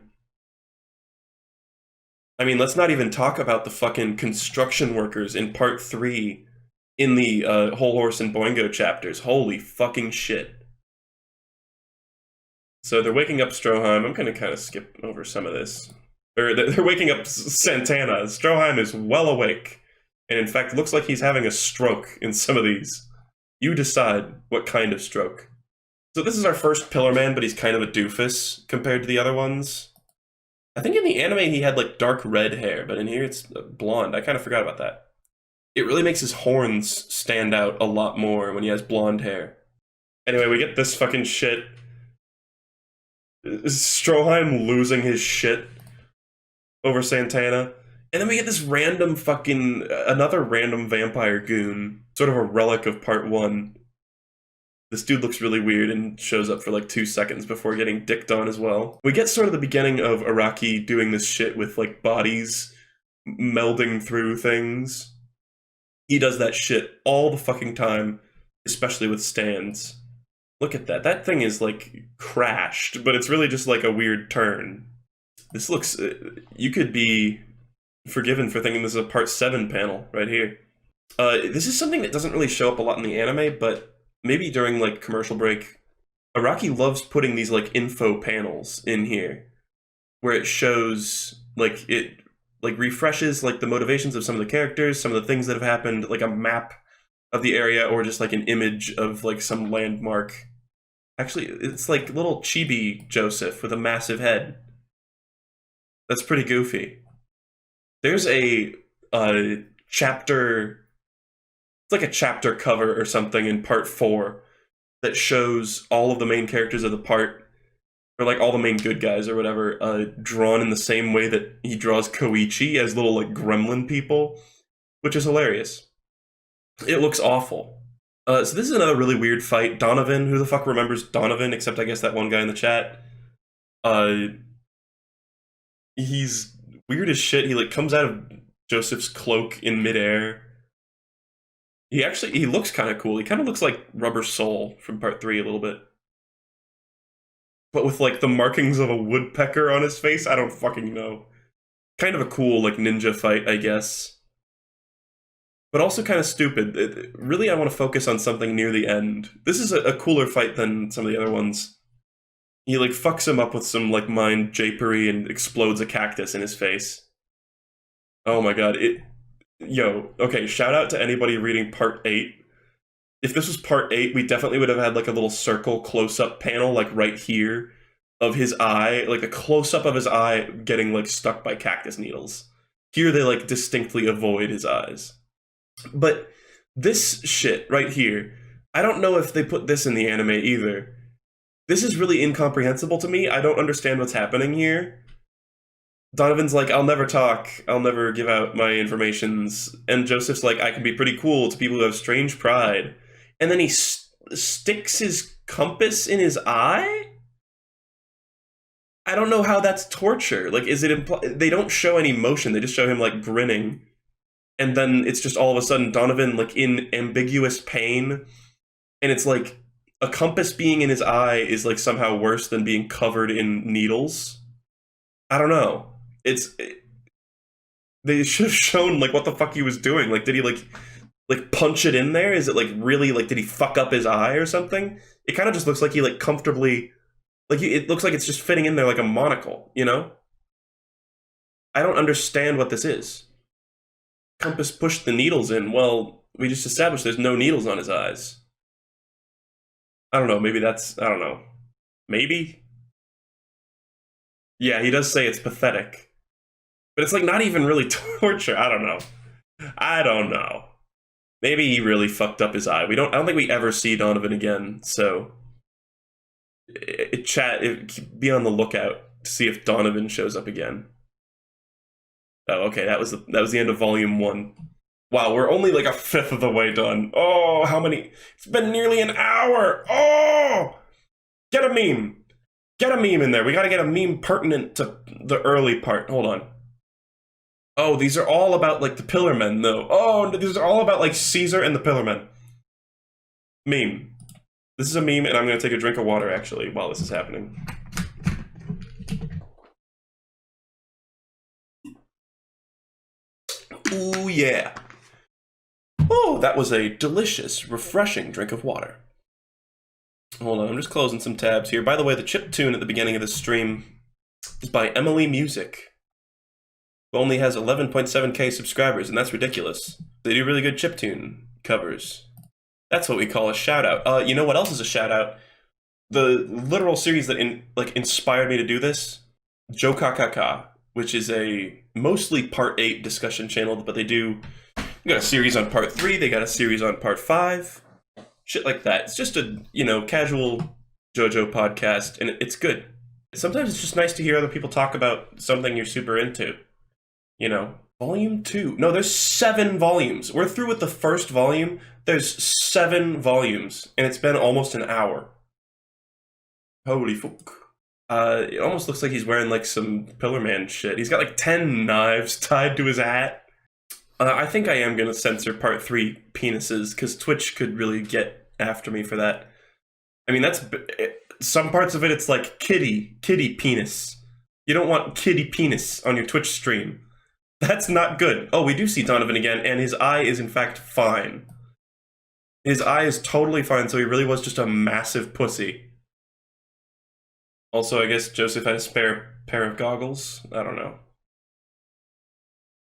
I mean, let's not even talk about the fucking construction workers in part 3 in the Whole Horse and Boingo chapters. Holy fucking shit. So they're waking up Stroheim. I'm gonna kind of skip over some of this. They're waking up Santana. Stroheim is well awake. And in fact, looks like he's having a stroke in some of these. You decide what kind of stroke. So this is our first Pillar Man, but he's kind of a doofus compared to the other ones. I think in the anime he had like dark red hair, but in here it's blonde. I kind of forgot about that. It really makes his horns stand out a lot more when he has blonde hair. Anyway, we get this fucking shit. Stroheim losing his shit over Santana. And then we get this random fucking, another random vampire goon, sort of a relic of part 1. This dude looks really weird and shows up for like 2 seconds before getting dicked on as well. We get sort of the beginning of Araki doing this shit with like bodies melding through things. He does that shit all the fucking time, especially with stands. Look at that. That thing is like crashed, but it's really just like a weird turn. This looks, you could be forgiven for thinking this is a part 7 panel right here. This is something that doesn't really show up a lot in the anime, but maybe during like commercial break, Araki loves putting these like info panels in here where it shows like it like refreshes like the motivations of some of the characters, some of the things that have happened, like a map of the area, or just like an image of like some landmark. Actually, it's like little chibi Joseph with a massive head. That's pretty goofy. There's a chapter, it's like a chapter cover or something in part 4 that shows all of the main characters of the part, or like all the main good guys or whatever, drawn in the same way that he draws Koichi, as little like gremlin people, which is hilarious. It looks awful. So this is another really weird fight. Donovan, who the fuck remembers Donovan, except I guess that one guy in the chat? He's weird as shit. He like comes out of Joseph's cloak in midair. He looks kind of cool. He kind of looks like Rubber Soul from part 3 a little bit. But with like the markings of a woodpecker on his face, I don't fucking know. Kind of a cool like ninja fight, I guess. But also kind of stupid. Really, I want to focus on something near the end. This is a cooler fight than some of the other ones. He like fucks him up with some like mind japery and explodes a cactus in his face. Oh my god, Yo, okay, shout out to anybody reading part 8. If this was part 8, we definitely would have had like a little circle close-up panel, like right here, of his eye, like a close-up of his eye getting like stuck by cactus needles. Here they like distinctly avoid his eyes. But this shit right here, I don't know if they put this in the anime either. This is really incomprehensible to me. I don't understand what's happening here. Donovan's like, I'll never talk. I'll never give out my informations. And Joseph's like, I can be pretty cool to people who have strange pride. And then he sticks his compass in his eye? I don't know how that's torture. Like, is it they don't show any motion. They just show him, like, grinning. And then it's just all of a sudden Donovan, like, in ambiguous pain. And it's like, a compass being in his eye is, like, somehow worse than being covered in needles. I don't know. They should have shown, like, what the fuck he was doing. Like, did he, like punch it in there? Is it, like, really, like, did he fuck up his eye or something? It kind of just looks like he, like, comfortably, like, it looks like it's just fitting in there like a monocle, you know? I don't understand what this is. Compass pushed the needles in. Well, we just established there's no needles on his eyes. I don't know, maybe that's, I don't know. Maybe? Yeah, he does say it's pathetic. But it's, like, not even really torture. I don't know. I don't know. Maybe he really fucked up his eye. I don't think we ever see Donovan again, so be on the lookout to see if Donovan shows up again. Oh, okay, that was the end of volume 1. Wow, we're only like a fifth of the way done. Oh, how many? It's been nearly an hour. Oh, get a meme. Get a meme in there. We gotta get a meme pertinent to the early part. Hold on. Oh, these are all about, like, the Pillar Men, though. Oh, these are all about, like, Caesar and the Pillar Men. Meme. This is a meme, and I'm going to take a drink of water, actually, while this is happening. Ooh, yeah. Oh, that was a delicious, refreshing drink of water. Hold on, I'm just closing some tabs here. By the way, the chip tune at the beginning of this stream is by Emily Music, who only has 11.7k subscribers, and that's ridiculous. They do really good chiptune covers. That's what we call a shout-out. You know what else is a shout-out? The literal series that inspired me to do this, JoKakaka, which is a mostly part 8 discussion channel, but they got a series on part 3, they got a series on part 5, shit like that. It's just a, casual JoJo podcast, and it's good. Sometimes it's just nice to hear other people talk about something you're super into. Volume 2. No, there's 7 volumes. We're through with the first volume. There's 7 volumes, and it's been almost an hour. Holy fuck. It almost looks like he's wearing, like, some Pillar Man shit. He's got, like, 10 knives tied to his hat. I think I am going to censor part 3 penises, because Twitch could really get after me for that. I mean, some parts of it's like kitty penis. You don't want kitty penis on your Twitch stream. That's not good. Oh, we do see Donovan again, and his eye is in fact fine. His eye is totally fine, so he really was just a massive pussy. Also, I guess Joseph had a spare pair of goggles. I don't know.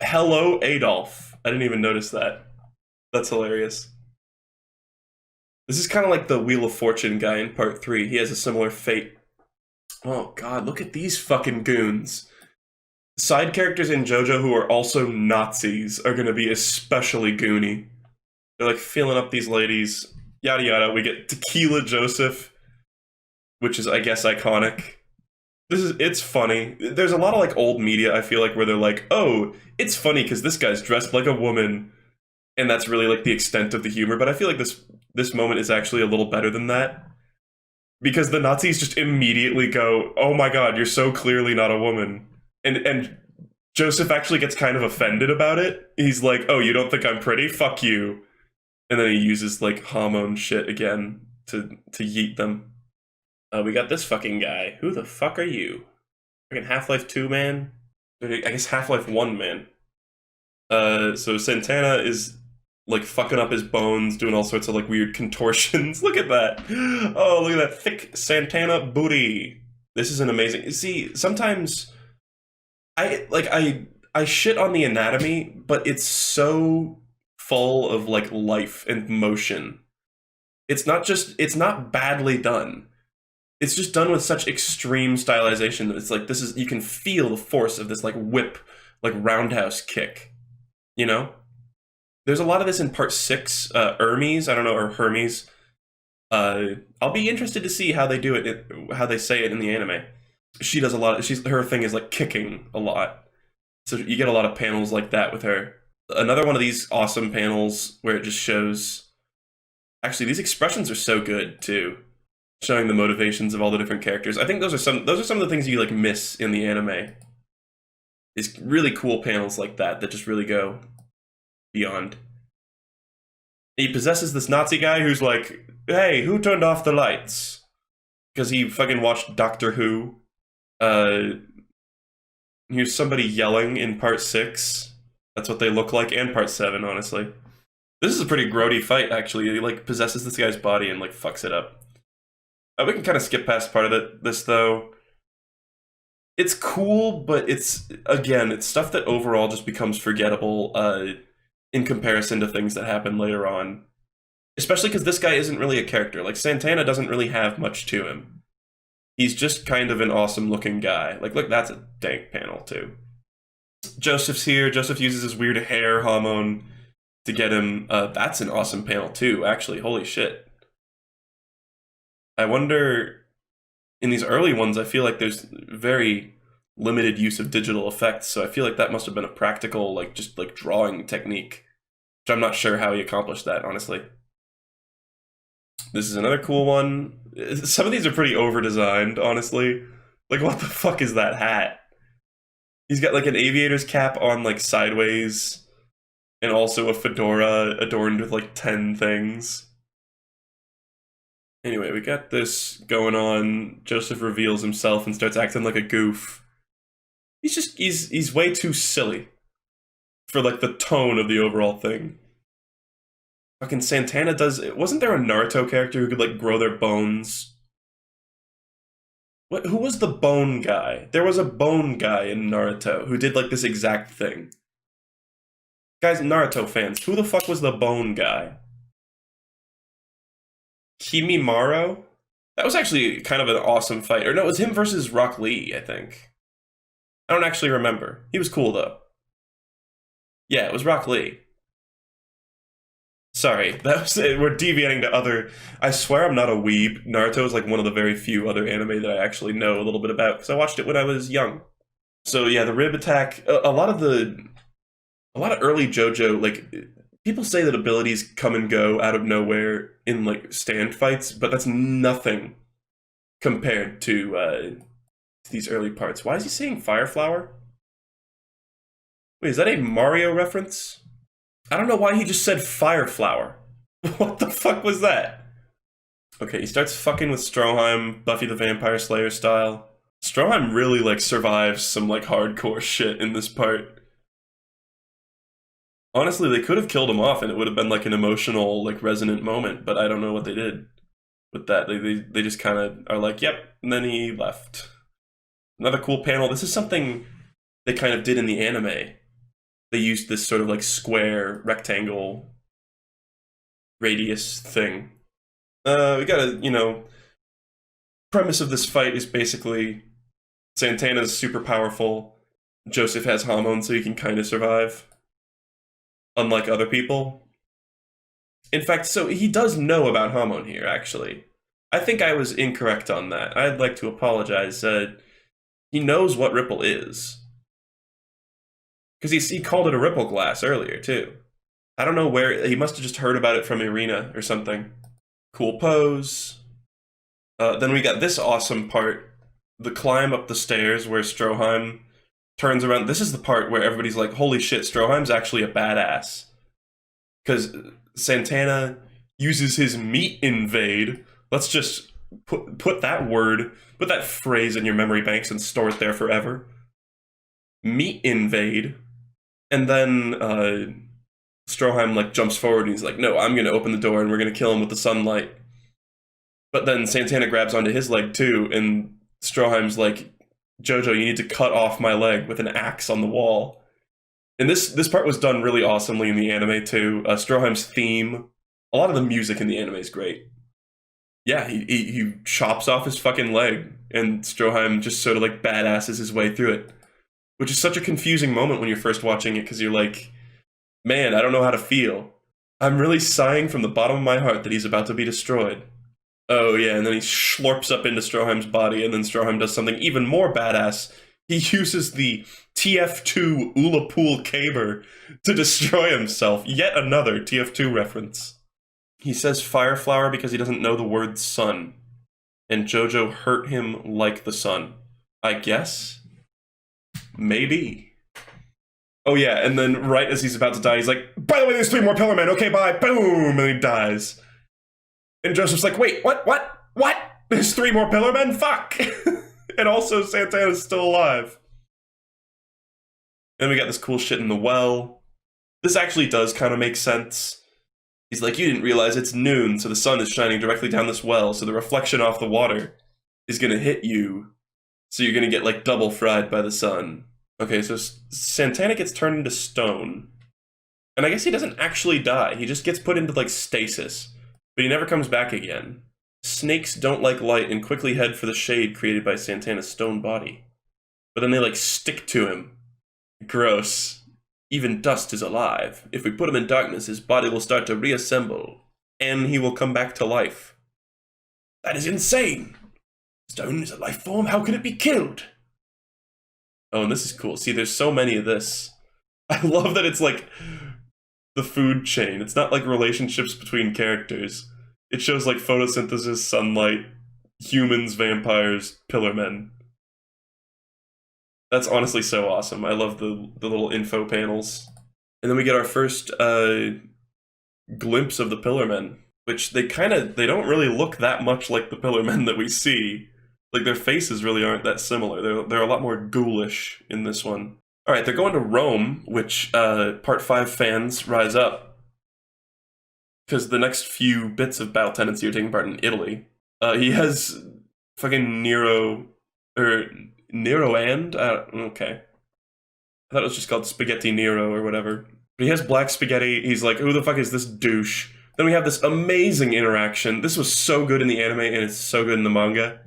Hello, Adolf. I didn't even notice that. That's hilarious. This is kind of like the Wheel of Fortune guy in part 3. He has a similar fate. Oh god, look at these fucking goons. Side characters in JoJo who are also Nazis are gonna be especially goony. They're like feeling up these ladies, yada yada. We get Tequila Joseph, which is, I guess, iconic. It's funny. There's a lot of like old media, I feel like, where they're like, oh, it's funny because this guy's dressed like a woman, and that's really like the extent of the humor. But I feel like this moment is actually a little better than that. Because the Nazis just immediately go, oh my god, you're so clearly not a woman. And Joseph actually gets kind of offended about it. He's like, oh, you don't think I'm pretty? Fuck you. And then he uses like hormone shit again to yeet them. We got this fucking guy. Who the fuck are you? Fucking Half-Life 2 man? I guess Half-Life 1 man. So Santana is like fucking up his bones, doing all sorts of like weird contortions. Look at that. Oh, look at that thick Santana booty. This is an amazing. See, sometimes I shit on the anatomy, but it's so full of like life and motion. It's not badly done. It's just done with such extreme stylization that it's like you can feel the force of this like whip, like roundhouse kick, you know? There's a lot of this in part 6, Hermes, I don't know, or Hermes. I'll be interested to see how they do it, how they say it in the anime. She does a lot, her thing is like kicking a lot. So you get a lot of panels like that with her. Another one of these awesome panels where it just shows, actually these expressions are so good too. Showing the motivations of all the different characters. I think those are some of the things you like miss in the anime. Is really cool panels like that just really go beyond. He possesses this Nazi guy who's like, hey, who turned off the lights? Because he fucking watched Doctor Who. Here's somebody yelling in part 6. That's what they look like, and part 7, honestly. This is a pretty grody fight, actually. He like possesses this guy's body and like fucks it up. We can kind of skip past part of this, though. It's cool, but it's stuff that overall just becomes forgettable in comparison to things that happen later on. Especially because this guy isn't really a character. Like, Santana doesn't really have much to him. He's just kind of an awesome-looking guy. Like, look, that's a dank panel, too. Joseph's here. Joseph uses his weird hair hormone to get him. That's an awesome panel, too, actually. Holy shit. I wonder, in these early ones, I feel like there's very limited use of digital effects, so I feel like that must have been a practical, like, just, like, drawing technique, which I'm not sure how he accomplished that, honestly. This is another cool one. Some of these are pretty over-designed, honestly. Like, what the fuck is that hat? He's got, like, an aviator's cap on, like, sideways, and also a fedora adorned with, like, 10 things. Anyway, we got this going on. Joseph reveals himself and starts acting like a goof. He's way too silly for like the tone of the overall thing. Fucking Santana wasn't there a Naruto character who could like grow their bones? Who was the bone guy? There was a bone guy in Naruto who did like this exact thing. Guys, Naruto fans, who the fuck was the bone guy? Kimimaro? That was actually kind of an awesome fight. Or no, it was him versus Rock Lee, I think. I don't actually remember. He was cool, though. Yeah, it was Rock Lee. Sorry, we're deviating to other... I swear I'm not a weeb. Naruto is like one of the very few other anime that I actually know a little bit about, because I watched it when I was young. So yeah, the rib attack... A lot of early JoJo, like... People say that abilities come and go out of nowhere in, like, stand fights, but that's nothing compared to these early parts. Why is he saying Fire Flower? Wait, is that a Mario reference? I don't know why he just said Fire Flower. What the fuck was that? Okay, he starts fucking with Stroheim, Buffy the Vampire Slayer style. Stroheim really, like, survives some, like, hardcore shit in this part. Honestly, they could have killed him off and it would have been like an emotional, like resonant moment, but I don't know what they did with that. They just kind of are like, yep, and then he left. Another cool panel. This is something they kind of did in the anime. They used this sort of like square, rectangle, radius thing We got a, premise of this fight is basically Santana's super powerful. Joseph has hormones, so he can kind of survive, unlike other people. In fact, so he does know about hormone here, actually. I think I was incorrect on that. I'd like to apologize. He knows what Ripple is. Because he called it a Ripple glass earlier, too. I don't know where, he must have just heard about it from Irina or something. Cool pose. Then we got this awesome part, the climb up the stairs where Stroheim turns around. This is the part where everybody's like, holy shit, Stroheim's actually a badass. Because Santana uses his meat invade. Let's just put that phrase in your memory banks and store it there forever. Meat invade. And then Stroheim like jumps forward and he's like, no, I'm gonna open the door and we're gonna kill him with the sunlight. But then Santana grabs onto his leg too, and Stroheim's like, JoJo, you need to cut off my leg with an axe on the wall. And this part was done really awesomely in the anime too. Stroheim's theme, a lot of the music in the anime is great. Yeah, he chops off his fucking leg, and Stroheim just sort of like badasses his way through it. Which is such a confusing moment when you're first watching it, because you're like, man, I don't know how to feel. I'm really sighing from the bottom of my heart that he's about to be destroyed. Oh yeah, and then he slurps up into Stroheim's body, and then Stroheim does something even more badass. He uses the TF2 Ulapool Caber to destroy himself. Yet another TF2 reference. He says fire flower because he doesn't know the word sun. And JoJo hurt him like the sun. I guess? Maybe. Oh yeah, and then right as he's about to die, he's like, by the way, there's 3 more Pillar Men, okay, bye, boom, and he dies. And Joseph's like, wait, what? There's 3 more Pillar Men? Fuck! And also Santana's still alive. And we got this cool shit in the well. This actually does kind of make sense. He's like, you didn't realize it's noon, so the sun is shining directly down this well, so the reflection off the water is gonna hit you. So you're gonna get like double fried by the sun. Okay, so Santana gets turned into stone. And I guess he doesn't actually die. He just gets put into like stasis. But he never comes back again. Snakes don't like light and quickly head for the shade created by Santana's stone body. But then they like stick to him. Gross. Even dust is alive. If we put him in darkness, his body will start to reassemble. And he will come back to life. That is insane! Stone is a life form, how can it be killed? Oh, and this is cool. See, there's so many of this. I love that it's like the food chain. It's not like relationships between characters. It shows like photosynthesis, sunlight, humans, vampires, pillar men. That's honestly so awesome. I love the little info panels. And then we get our first glimpse of the pillar men, which they don't really look that much like the pillar men that we see. Like, their faces really aren't that similar. They're a lot more ghoulish in this one. Alright, they're going to Rome, which Part 5 fans rise up. Because the next few bits of Battle Tendency are taking part in Italy. He has fucking Nero and? Okay. I thought it was just called Spaghetti Nero or whatever. But he has black spaghetti. He's like, who the fuck is this douche? Then we have this amazing interaction. This was so good in the anime, and it's so good in the manga.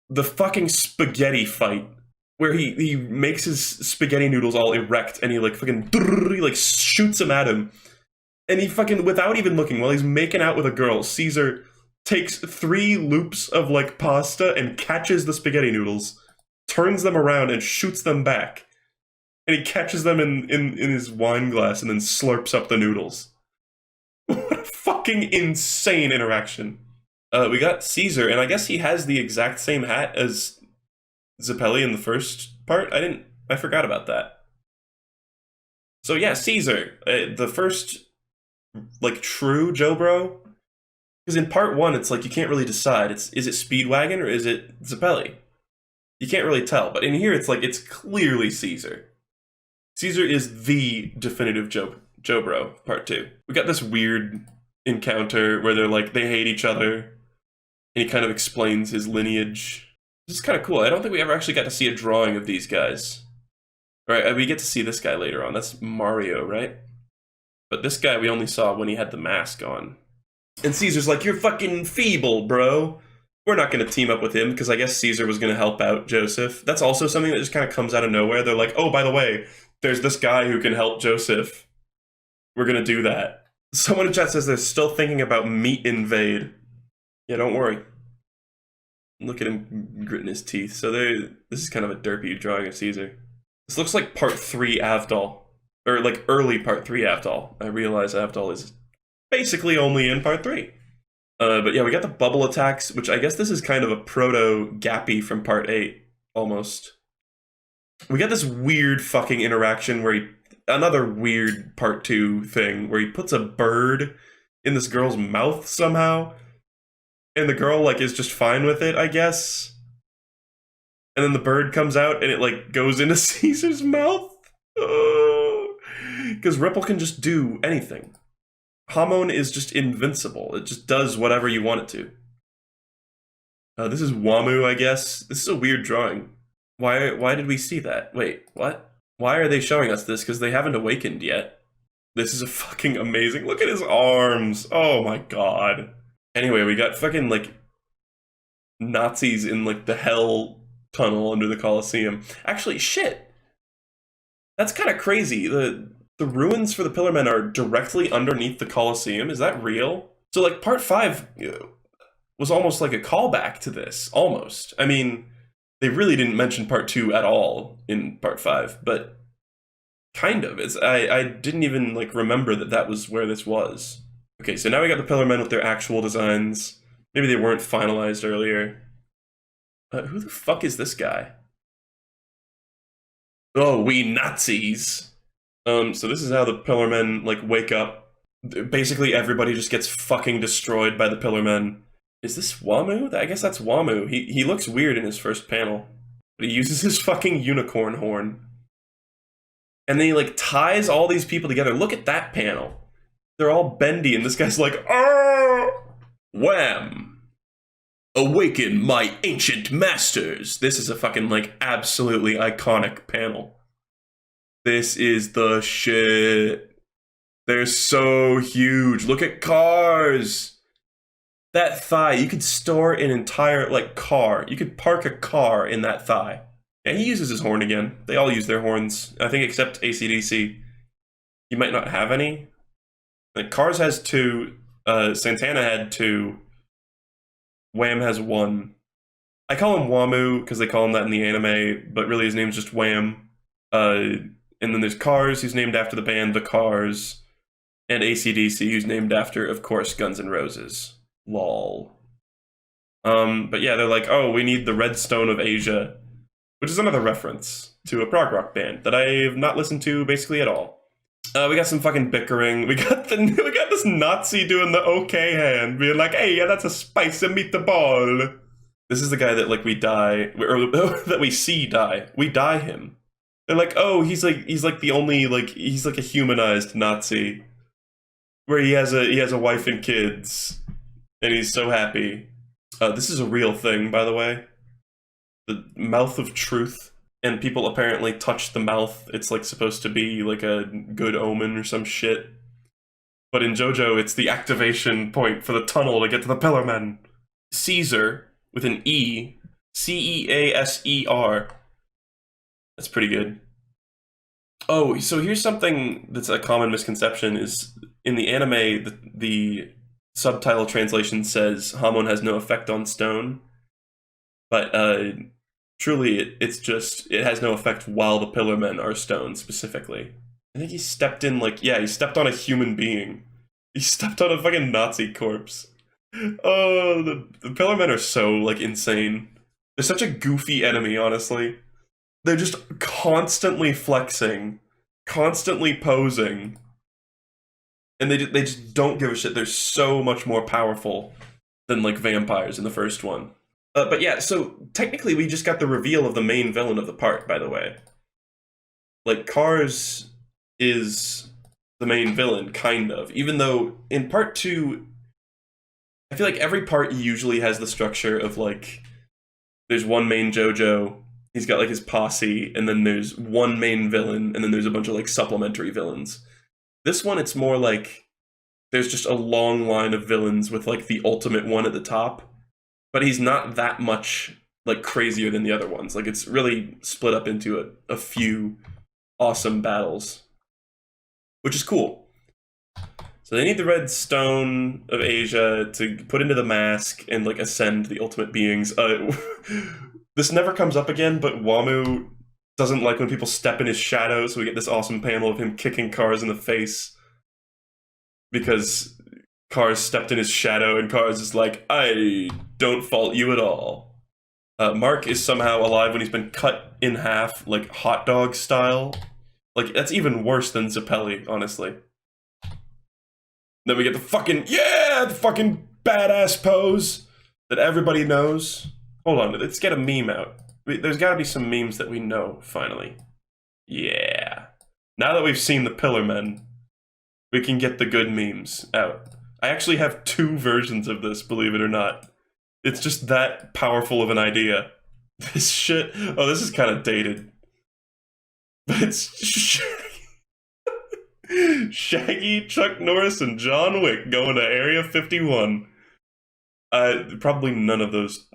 The fucking spaghetti fight, where he makes his spaghetti noodles all erect, and he like fucking he like shoots them at him, and he fucking, without even looking, while he's making out with a girl, Caesar takes 3 loops of like pasta and catches the spaghetti noodles, turns them around and shoots them back, and he catches them in his wine glass and then slurps up the noodles. What a fucking insane interaction. We got Caesar, and I guess he has the exact same hat as Zeppeli in the first part. I forgot about that. So yeah, Caesar, the first, like, true JoBro. Because in part 1, it's like, you can't really decide. Is it Speedwagon or is it Zeppeli? You can't really tell, but in here it's like, it's clearly Caesar. Caesar is the definitive JoBro, part 2. We got this weird encounter where they're like, they hate each other. And he kind of explains his lineage. This is kind of cool. I don't think we ever actually got to see a drawing of these guys. Right, we get to see this guy later on. That's Mario, right? But this guy we only saw when he had the mask on. And Caesar's like, you're fucking feeble, bro. We're not going to team up with him, because I guess Caesar was going to help out Joseph. That's also something that just kind of comes out of nowhere. They're like, oh, by the way, there's this guy who can help Joseph. We're going to do that. Someone in chat says they're still thinking about Meat Invade. Yeah, don't worry. Look at him gritting his teeth. So this is kind of a derpy drawing of Caesar. This looks like part 3 Avdol. Or like early part 3 Avdol. I realize Avdol is basically only in part 3. But yeah, we got the bubble attacks, which I guess this is kind of a proto-Gappy from part 8, almost. We got this weird fucking interaction where another weird part 2 thing, where he puts a bird in this girl's mouth somehow. And the girl, like, is just fine with it, I guess. And then the bird comes out and it, like, goes into Caesar's mouth. Because Ripple can just do anything. Hamon is just invincible. It just does whatever you want it to. This is Wamu, I guess. This is a weird drawing. Why did we see that? Wait, what? Why are they showing us this? Because they haven't awakened yet. This is a fucking amazing... Look at his arms! Oh my god. Anyway, we got fucking, like, Nazis in, like, the hell tunnel under the Colosseum. Actually, shit! That's kind of crazy. The ruins for the Pillarmen are directly underneath the Colosseum. Is that real? So, like, part 5 was almost like a callback to this. Almost. I mean, they really didn't mention part 2 at all in part 5, but kind of. I didn't even, like, remember that was where this was. Okay, so now we got the Pillarmen with their actual designs. Maybe they weren't finalized earlier. Who the fuck is this guy? Oh, we Nazis! So this is how the Pillarmen, like, wake up. Basically everybody just gets fucking destroyed by the Pillarmen. Is this Wamu? I guess that's Wamu. He looks weird in his first panel. But he uses his fucking unicorn horn. And then he, like, ties all these people together. Look at that panel. They're all bendy, and this guy's like, "Arr! Wham! Awaken my ancient masters!" This is a fucking, like, absolutely iconic panel. This is the shit. They're so huge. Look at cars! That thigh, you could store an entire, like, car. You could park a car in that thigh. Yeah, he uses his horn again. They all use their horns. I think except AC/DC. He might not have any. Like, Cars has 2, Santana had 2, Wham has 1. I call him Wamu because they call him that in the anime, but really his name's just Wham. And then there's Cars, who's named after the band The Cars, and AC/DC, who's named after, of course, Guns N' Roses. Lol. But yeah, they're like, oh, we need the Redstone of Asia, which is another reference to a prog rock band that I've not listened to basically at all. We got some fucking bickering. We got this Nazi doing the okay hand, being like, "Hey, yeah, that's a spicy meatball." This is the guy that, like, we die, or that we see die. We die him. They're like, "Oh, he's like the only, like, he's like a humanized Nazi, where he has a wife and kids, and he's so happy." This is a real thing, by the way. The mouth of truth. And people apparently touch the mouth. It's, like, supposed to be, like, a good omen or some shit. But in JoJo, it's the activation point for the tunnel to get to the Pillarmen. Caesar, with an E. Ceaser. That's pretty good. Oh, so here's something that's a common misconception, is in the anime, the subtitle translation says Hamon has no effect on stone. But, truly, it has no effect while the Pillarmen are stone, specifically. I think he stepped in, like, yeah, he stepped on a human being. He stepped on a fucking Nazi corpse. Oh, the Pillarmen are so, like, insane. They're such a goofy enemy, honestly. They're just constantly flexing, constantly posing. And they just don't give a shit. They're so much more powerful than, like, vampires in the first one. But yeah, so technically we just got the reveal of the main villain of the part, by the way. Like, Cars is the main villain, kind of. Even though in part 2, I feel like every part usually has the structure of, like, there's one main JoJo, he's got, like, his posse, and then there's one main villain, and then there's a bunch of, like, supplementary villains. This one, it's more like there's just a long line of villains with like the ultimate one at the top, but he's not that much like crazier than the other ones. Like it's really split up into a few awesome battles, which is cool. So they need the red stone of Asia to put into the mask and like ascend the ultimate beings. This never comes up again, but Wamu doesn't like when people step in his shadow, so we get this awesome panel of him kicking Cars in the face because Cars stepped in his shadow, and Cars is like, I don't fault you at all. Mark is somehow alive when he's been cut in half, like hot dog style. Like, that's even worse than Zappelli, honestly. Then we get the fucking badass pose that everybody knows. Hold on, let's get a meme out. There's gotta be some memes that we know, finally. Yeah. Now that we've seen the Pillar Men, we can get the good memes out. I actually have 2 versions of this, believe it or not. It's just that powerful of an idea. This shit, oh, this is kind of dated. But it's Shaggy, Chuck Norris, and John Wick going to Area 51. Probably none of those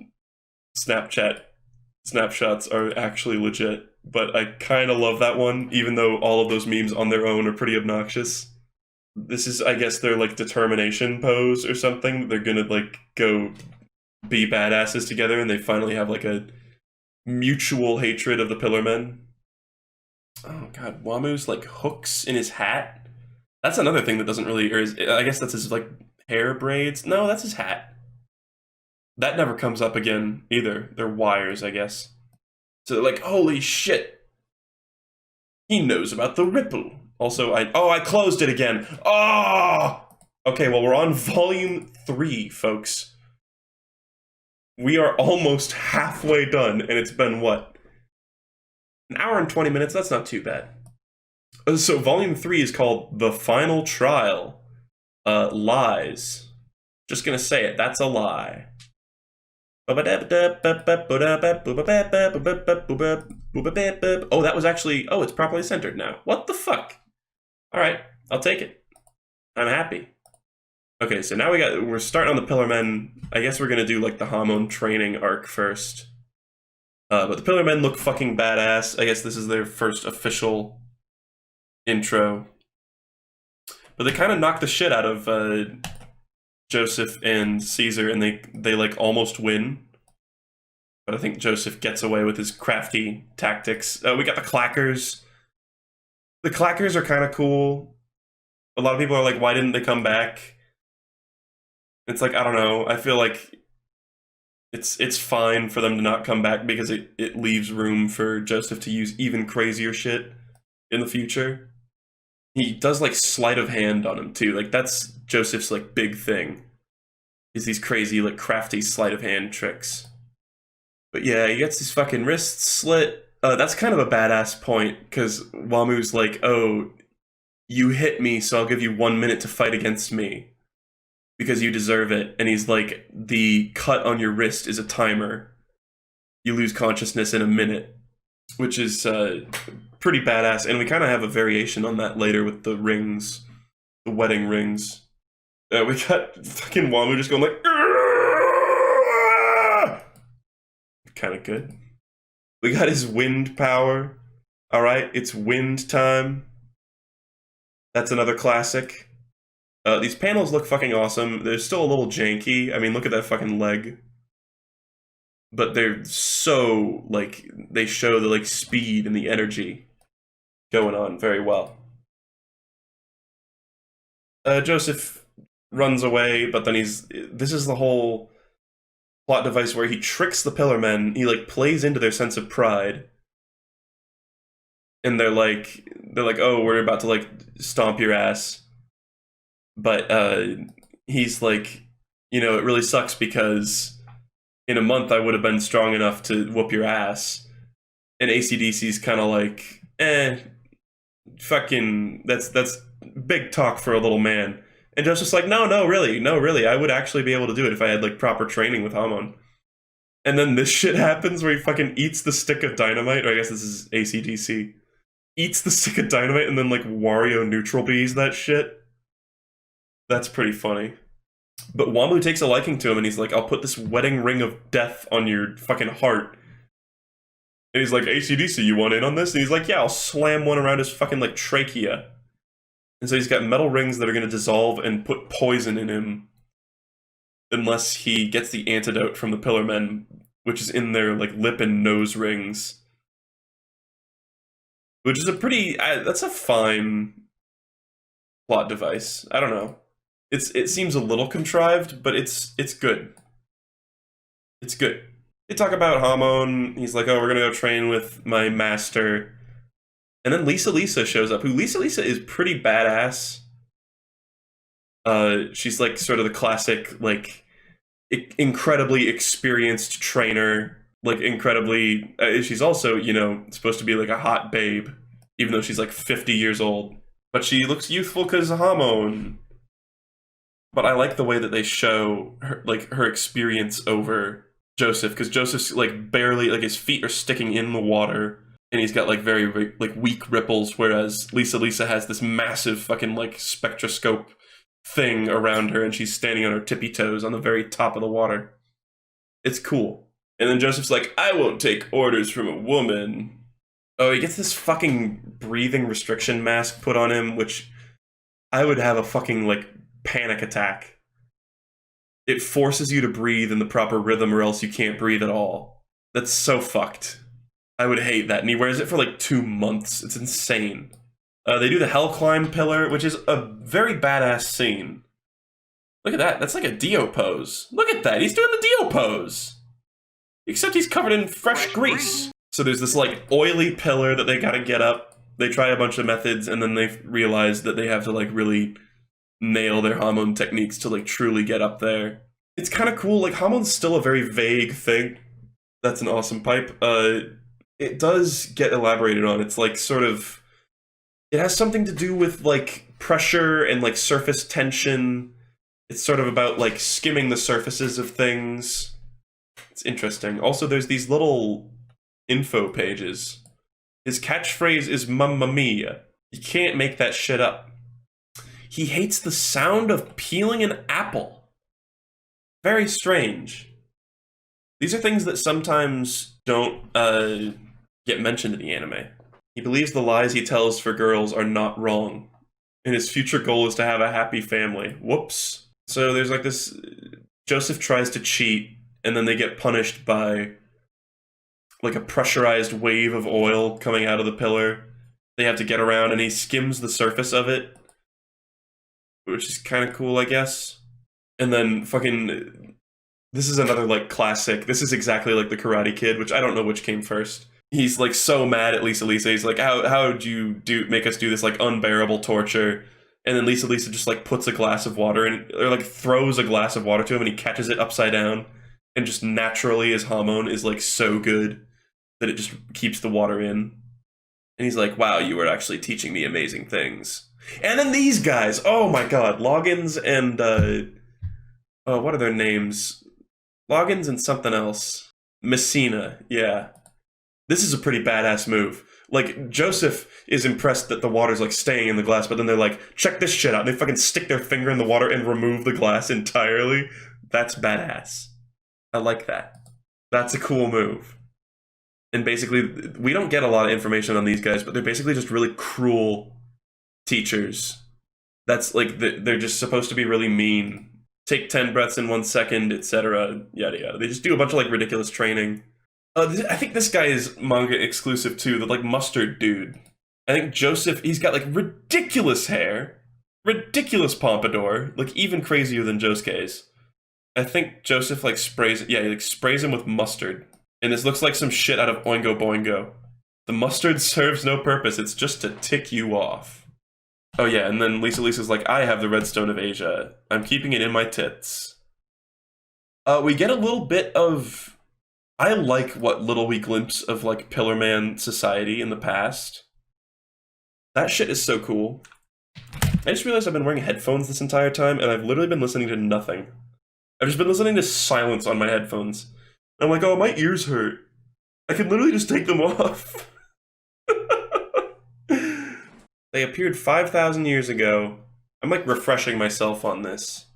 Snapchat snapshots are actually legit, but I kind of love that one, even though all of those memes on their own are pretty obnoxious. This is, I guess, their, like, determination pose or something. They're gonna, like, go be badasses together, and they finally have, like, a mutual hatred of the Pillar Men. Oh, God, Wamu's, like, hooks in his hat? That's another thing that doesn't really, I guess that's his, like, hair braids? No, that's his hat. That never comes up again, either. They're wires, I guess. So they're like, holy shit! He knows about the ripple. Also, I closed it again! Oh! Okay, well, we're on volume 3, folks. We are almost halfway done, and it's been, what? An hour and 20 minutes? That's not too bad. So volume 3 is called The Final Trial. Lies. Just gonna say it, that's a lie. Oh, that was actually... Oh, it's properly centered now. What the fuck? Alright, I'll take it. I'm happy. Okay, so now we're starting on the Pillar Men. I guess we're gonna do, like, the Hamon training arc first. But the Pillar Men look fucking badass. I guess this is their first official intro. But they kind of knock the shit out of Joseph and Caesar, and they like almost win. But I think Joseph gets away with his crafty tactics. We got the Clackers. The Clackers are kind of cool. A lot of people are like, why didn't they come back? It's like, I don't know. I feel like it's fine for them to not come back because it leaves room for Joseph to use even crazier shit in the future. He does, like, sleight of hand on him, too. Like, that's Joseph's, like, big thing. Is these crazy, like, crafty sleight of hand tricks. But yeah, he gets his fucking wrists slit. That's kind of a badass point, because Wamu's like, oh, you hit me, so I'll give you 1 minute to fight against me. Because you deserve it. And he's like, the cut on your wrist is a timer. You lose consciousness in a minute. Which is, pretty badass, and we kind of have a variation on that later with the rings, the wedding rings. We got fucking Wamu just going like, kind of good. We got his wind power. All right, it's wind time. That's another classic. These panels look fucking awesome. They're still a little janky. I mean, look at that fucking leg. But they're so, like, they show the, like, speed and the energy going on very well. Joseph runs away, but then this is the whole plot device where he tricks the Pillar Men. He, like, plays into their sense of pride. And they're like, oh, we're about to, like, stomp your ass. But, he's like, you know, it really sucks because in a month I would have been strong enough to whoop your ass. And AC/DC's kind of like, fucking, that's big talk for a little man. And Joseph's like, no, really, I would actually be able to do it if I had, like, proper training with Hamon. And then this shit happens where he fucking eats the stick of dynamite, or I guess this is AC/DC. Eats the stick of dynamite and then, like, Wario neutral bees that shit. That's pretty funny. But Wamu takes a liking to him, and he's like, I'll put this wedding ring of death on your fucking heart. And he's like, AC/DC, you want in on this? And he's like, yeah, I'll slam one around his fucking, like, trachea. And so he's got metal rings that are going to dissolve and put poison in him unless he gets the antidote from the Pillar Men, which is in their, like, lip and nose rings. Which is a pretty... that's a fine plot device. I don't know. It seems a little contrived, but it's good. It's good. They talk about Hamon. He's like, oh, we're gonna go train with my master. And then Lisa shows up, who Lisa is pretty badass. She's like sort of the classic, like, incredibly experienced trainer. Like, incredibly... she's also, you know, supposed to be like a hot babe, even though she's like 50 years old. But she looks youthful because of Hamon. But I like the way that they show her, like, her experience over Joseph, because Joseph's like barely, like, his feet are sticking in the water, and he's got like very like weak ripples, whereas Lisa has this massive fucking like spectroscope thing around her, and she's standing on her tippy toes on the very top of the water. It's cool. And then Joseph's like, I won't take orders from a woman. Oh, he gets this fucking breathing restriction mask put on him, which I would have a fucking like panic attack. It forces you to breathe in the proper rhythm or else you can't breathe at all. That's so fucked. I would hate that. And he wears it for like 2 months. It's insane. They do the Hell Climb Pillar, which is a very badass scene. Look at that. That's like a Dio pose. Look at that. He's doing the Dio pose. Except he's covered in fresh grease. So there's this like oily pillar that they gotta get up. They try a bunch of methods, and then they realize that they have to like really nail their Hamon techniques to like truly get up there. It's kind of cool. Like, Hamon's still a very vague thing. That's an awesome pipe. It does get elaborated on. It's like sort of... It has something to do with like pressure and like surface tension. It's sort of about like skimming the surfaces of things. It's interesting. Also, there's these little info pages. His catchphrase is Mamma Mia. You can't make that shit up. He hates the sound of peeling an apple. Very strange. These are things that sometimes don't get mentioned in the anime. He believes the lies he tells for girls are not wrong, and his future goal is to have a happy family. Whoops. So there's like this... Joseph tries to cheat, and then they get punished by like a pressurized wave of oil coming out of the pillar. They have to get around, and he skims the surface of it, which is kind of cool, I guess. And then fucking... This is another, like, classic. This is exactly like the Karate Kid, which I don't know which came first. He's, like, so mad at Lisa. He's like, how'd you make us do this, like, unbearable torture? And then Lisa just, like, puts a glass of water in, or, like, throws a glass of water to him, and he catches it upside down. And just naturally, his Hamon is, like, so good that it just keeps the water in. And he's like, wow, you were actually teaching me amazing things. And then these guys, oh my god, Loggins and, what are their names? Loggins and something else. Messina, yeah. This is a pretty badass move. Like, Joseph is impressed that the water's, like, staying in the glass, but then they're like, check this shit out. And they fucking stick their finger in the water and remove the glass entirely. That's badass. I like that. That's a cool move. And basically, we don't get a lot of information on these guys, but they're basically just really cruel teachers. That's like, they're just supposed to be really mean. Take 10 breaths in 1 second, etc. Yada yada. They just do a bunch of like ridiculous training. I think this guy is manga exclusive too, the like mustard dude. I think Joseph, he's got like ridiculous hair, ridiculous pompadour, like even crazier than Josuke's. I think Joseph like sprays, yeah, he like sprays him with mustard. And this looks like some shit out of Oingo Boingo. The mustard serves no purpose, it's just to tick you off. Oh yeah, and then Lisa's like, I have the redstone of Asia. I'm keeping it in my tits. We get a little bit of... I like what little we glimpse of, like, Pillar Man society in the past. That shit is so cool. I just realized I've been wearing headphones this entire time, and I've literally been listening to nothing. I've just been listening to silence on my headphones. And I'm like, oh, my ears hurt. I can literally just take them off. They appeared 5,000 years ago, I'm like refreshing myself on this.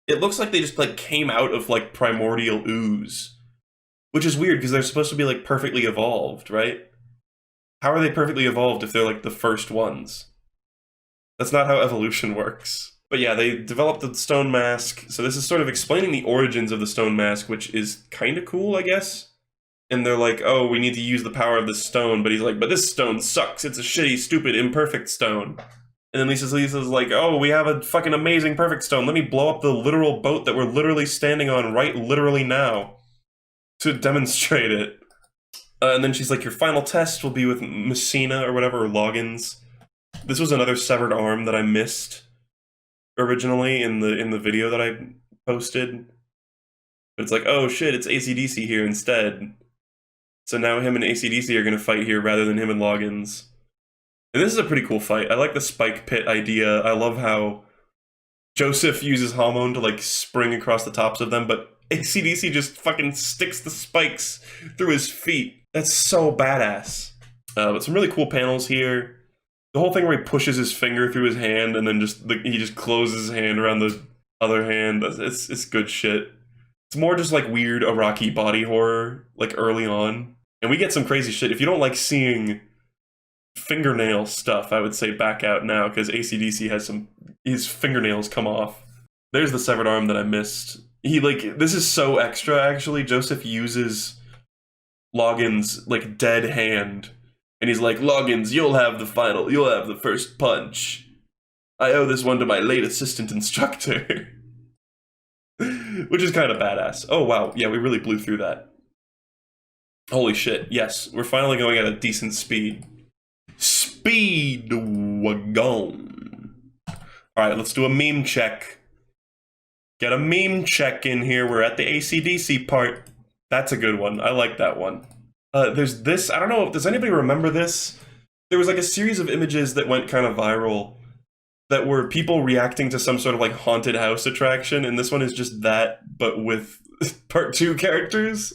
It looks like they just like came out of like primordial ooze, which is weird because they're supposed to be like perfectly evolved, right? How are they perfectly evolved if they're like the first ones? That's not how evolution works. But yeah, they developed the stone mask, so this is sort of explaining the origins of the stone mask, which is kind of cool, I guess. And they're like, oh, we need to use the power of this stone, but he's like, but this stone sucks, it's a shitty, stupid, imperfect stone. And then Lisa's like, oh, we have a fucking amazing perfect stone, let me blow up the literal boat that we're literally standing on right literally now to demonstrate it. And then she's like, your final test will be with Messina or whatever, or Loggins. This was another severed arm that I missed originally in the video that I posted. But it's like, oh shit, it's AC/DC here instead. So now him and AC/DC are going to fight here rather than him and Loggins. And this is a pretty cool fight. I like the spike pit idea. I love how Joseph uses Hamon to like spring across the tops of them, but AC/DC just fucking sticks the spikes through his feet. That's so badass. But some really cool panels here. The whole thing where he pushes his finger through his hand and then he just closes his hand around the other hand. It's good shit. It's more just like weird Iraqi body horror, like early on. And we get some crazy shit. If you don't like seeing fingernail stuff, I would say back out now, because AC/DC has his fingernails come off. There's the severed arm that I missed. This is so extra, actually. Joseph uses Loggins' like dead hand, and he's like, Loggins, you'll have the first punch. I owe this one to my late assistant instructor. Which is kind of badass. Oh wow, yeah, we really blew through that. Holy shit, yes, we're finally going at a decent speed. Speed wagon. Alright, let's do a meme check. Get a meme check in here. We're at the AC/DC part. That's a good one. I like that one. There's this, I don't know, does anybody remember this? There was like a series of images that went kind of viral that were people reacting to some sort of like haunted house attraction, and this one is just that, but with part 2 characters.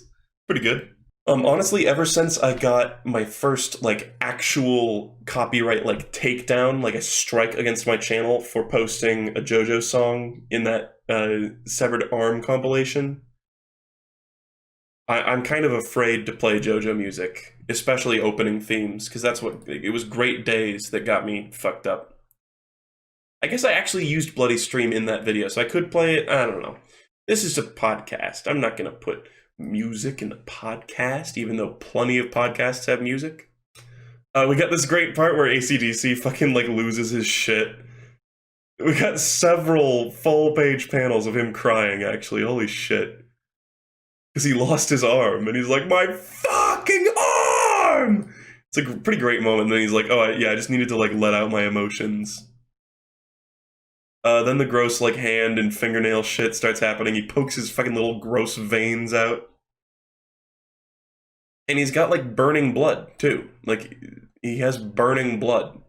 Pretty good. Honestly, ever since I got my first like actual copyright like takedown, like a strike against my channel for posting a JoJo song in that severed arm compilation, I'm kind of afraid to play JoJo music, especially opening themes, because it was Great Days that got me fucked up. I guess I actually used Bloody Stream in that video, so I could play it. I don't know. This is a podcast. I'm not going to put music in the podcast, even though plenty of podcasts have music. We got this great part where AC/DC fucking like loses his shit. We got several full-page panels of him crying, actually. Holy shit. Because he lost his arm, and he's like, my fucking arm! It's a pretty great moment, and then he's like, oh, I just needed to like let out my emotions. Then the gross like hand and fingernail shit starts happening. He pokes his fucking little gross veins out. And he's got like burning blood, too. Like, he has burning blood.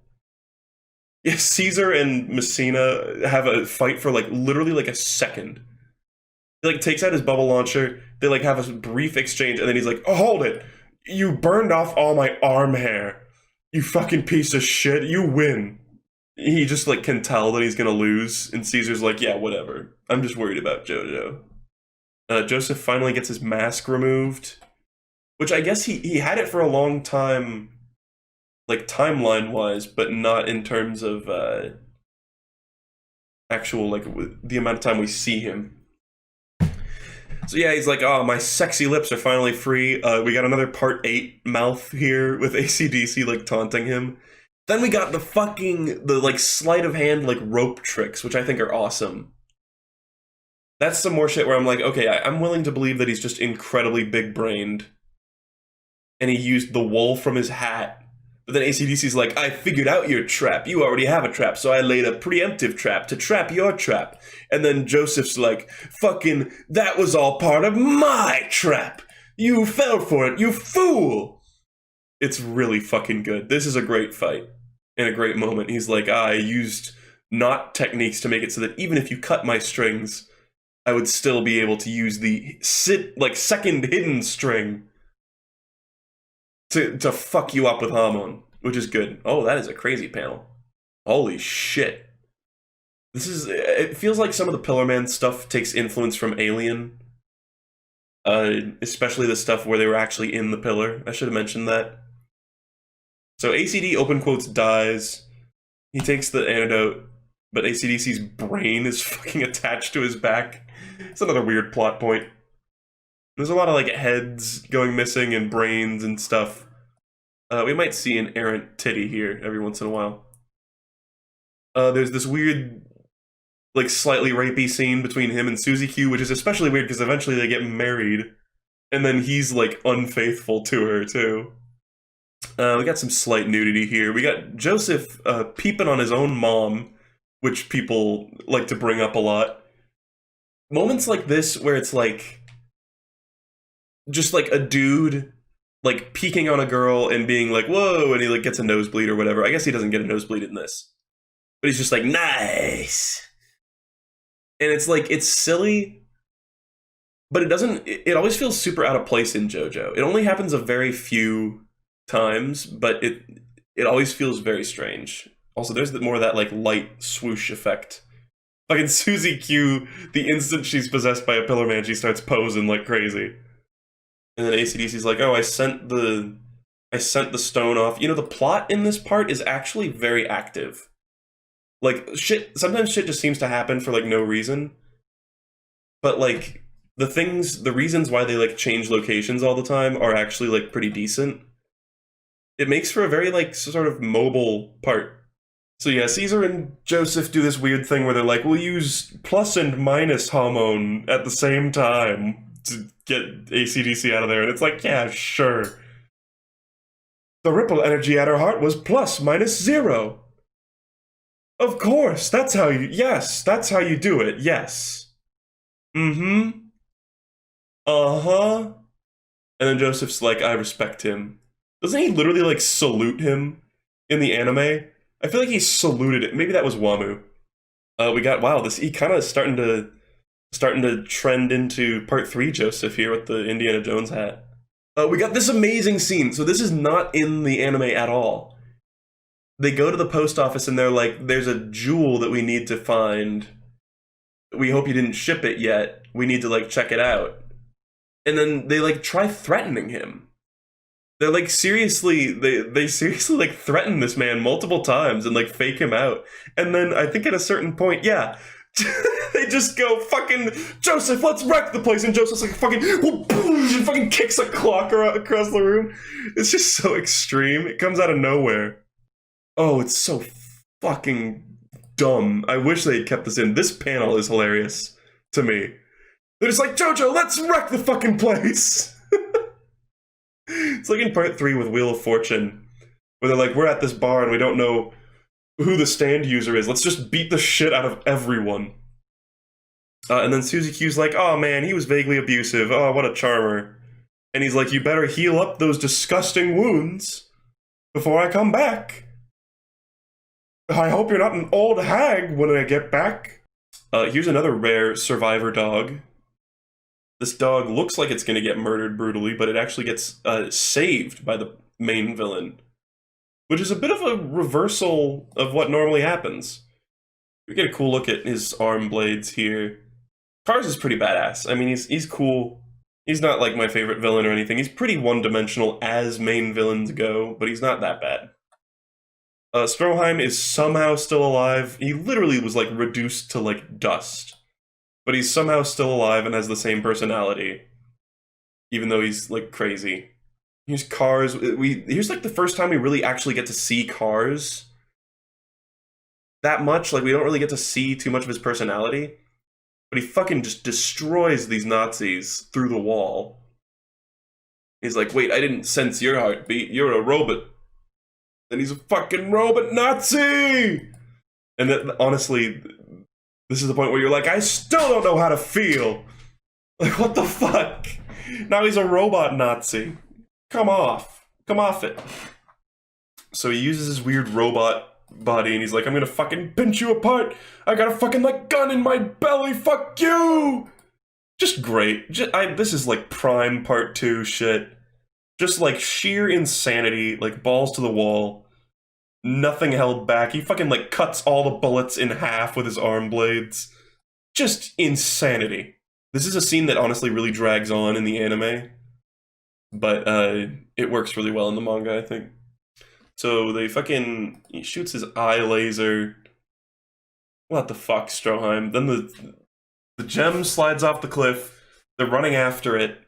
Yeah, Caesar and Messina have a fight for like literally like a second. He like takes out his bubble launcher, they like have a brief exchange, and then he's like, oh, hold it! You burned off all my arm hair! You fucking piece of shit, you win! He just like can tell that he's gonna lose, and Caesar's like, yeah, whatever. I'm just worried about JoJo. Joseph finally gets his mask removed, which I guess he had it for a long time, like timeline-wise, but not in terms of actual, like, the amount of time we see him. So yeah, he's like, oh, my sexy lips are finally free. We got another part 8 mouth here with AC/DC, like, taunting him. Then we got the like, sleight of hand, like, rope tricks, which I think are awesome. That's some more shit where I'm like, okay, I'm willing to believe that he's just incredibly big-brained. And he used the wool from his hat. But then AC/DC's like, I figured out your trap. You already have a trap, so I laid a preemptive trap to trap your trap. And then Joseph's like, fucking, that was all part of my trap. You fell for it, you fool. It's really fucking good. This is a great fight. And a great moment. He's like, I used knot techniques to make it so that even if you cut my strings, I would still be able to use the second hidden string to fuck you up with Hamon, which is good. Oh, that is a crazy panel. Holy shit. This is, it feels like some of the Pillar Man stuff takes influence from Alien. Especially the stuff where they were actually in the pillar. I should have mentioned that. So ACD, open quotes, dies. He takes the antidote, but ACDC's brain is fucking attached to his back. It's another weird plot point. There's a lot of, like, heads going missing and brains and stuff. We might see an errant titty here every once in a while. There's this weird, like, slightly rapey scene between him and Suzy Q, which is especially weird because eventually they get married, and then he's, like, unfaithful to her, too. We got some slight nudity here. We got Joseph peeping on his own mom, which people like to bring up a lot. Moments like this where it's, like, just, like, a dude, like, peeking on a girl and being like, whoa, and he, like, gets a nosebleed or whatever. I guess he doesn't get a nosebleed in this. But he's just like, nice! And it's like, it's silly, but it doesn't, it always feels super out of place in JoJo. It only happens a very few times, but it always feels very strange. Also, there's more of that, like, light swoosh effect. Like in Suzy Q, the instant she's possessed by a Pillar Man, she starts posing like crazy. And then ACDC's like, oh, I sent the stone off. You know, the plot in this part is actually very active. Like, sometimes shit just seems to happen for, like, no reason. But, like, the reasons why they, like, change locations all the time are actually, like, pretty decent. It makes for a very, like, sort of mobile part. So yeah, Caesar and Joseph do this weird thing where they're like, we'll use plus and minus hormone at the same time to get ACDC out of there. And it's like, yeah, sure. The ripple energy at her heart was plus minus 0. Of course, that's how you do it, yes. Mm-hmm. Uh-huh. And then Joseph's like, I respect him. Doesn't he literally, like, salute him in the anime? I feel like he saluted it. Maybe that was Wamu. We got, wow, he kind of starting to trend into part 3 Joseph here with the Indiana Jones hat. We got this amazing scene. So this is not in the anime at all. They go to the post office and they're like, there's a jewel that we need to find. We hope you didn't ship it yet. We need to, like, check it out. And then they, like, try threatening him. They're, like, seriously, they seriously, like, threaten this man multiple times and, like, fake him out. And then I think at a certain point, yeah, they just go, fucking, Joseph, let's wreck the place. And Joseph's like, fucking, and fucking kicks a clock across the room. It's just so extreme. It comes out of nowhere. Oh, it's so fucking dumb. I wish they had kept this in. This panel is hilarious to me. They're just like, JoJo, let's wreck the fucking place! It's like in part 3 with Wheel of Fortune, where they're like, we're at this bar and we don't know who the stand user is. Let's just beat the shit out of everyone. And then Suzy Q's like, oh man, he was vaguely abusive. Oh, what a charmer. And he's like, you better heal up those disgusting wounds before I come back. I hope you're not an old hag when I get back. Here's another rare survivor dog. This dog looks like it's going to get murdered brutally, but it actually gets saved by the main villain. Which is a bit of a reversal of what normally happens. We get a cool look at his arm blades here. Cars is pretty badass. I mean, he's cool. He's not like my favorite villain or anything. He's pretty one-dimensional as main villains go, but he's not that bad. Stroheim is somehow still alive. He literally was, like, reduced to, like, dust. But he's somehow still alive and has the same personality. Even though he's, like, crazy. Here's Cars. Here's, like, the first time we really actually get to see Cars. That much. Like, we don't really get to see too much of his personality. But he fucking just destroys these Nazis through the wall. He's like, wait, I didn't sense your heartbeat. You're a robot. And he's a fucking robot Nazi! And then, honestly, this is the point where you're like, I still don't know how to feel! Like, what the fuck? Now he's a robot Nazi. Come off. Come off it. So he uses his weird robot body and he's like, I'm gonna fucking pinch you apart! I got a fucking, like, gun in my belly! Fuck you! Just great. This is, like, prime part 2 shit. Just, like, sheer insanity, like, balls to the wall. Nothing held back. He fucking, like, cuts all the bullets in half with his arm blades. Just insanity. This is a scene that honestly really drags on in the anime, but it works really well in the manga, I think. So he shoots his eye laser. What the fuck, Stroheim? Then the gem slides off the cliff. They're running after it.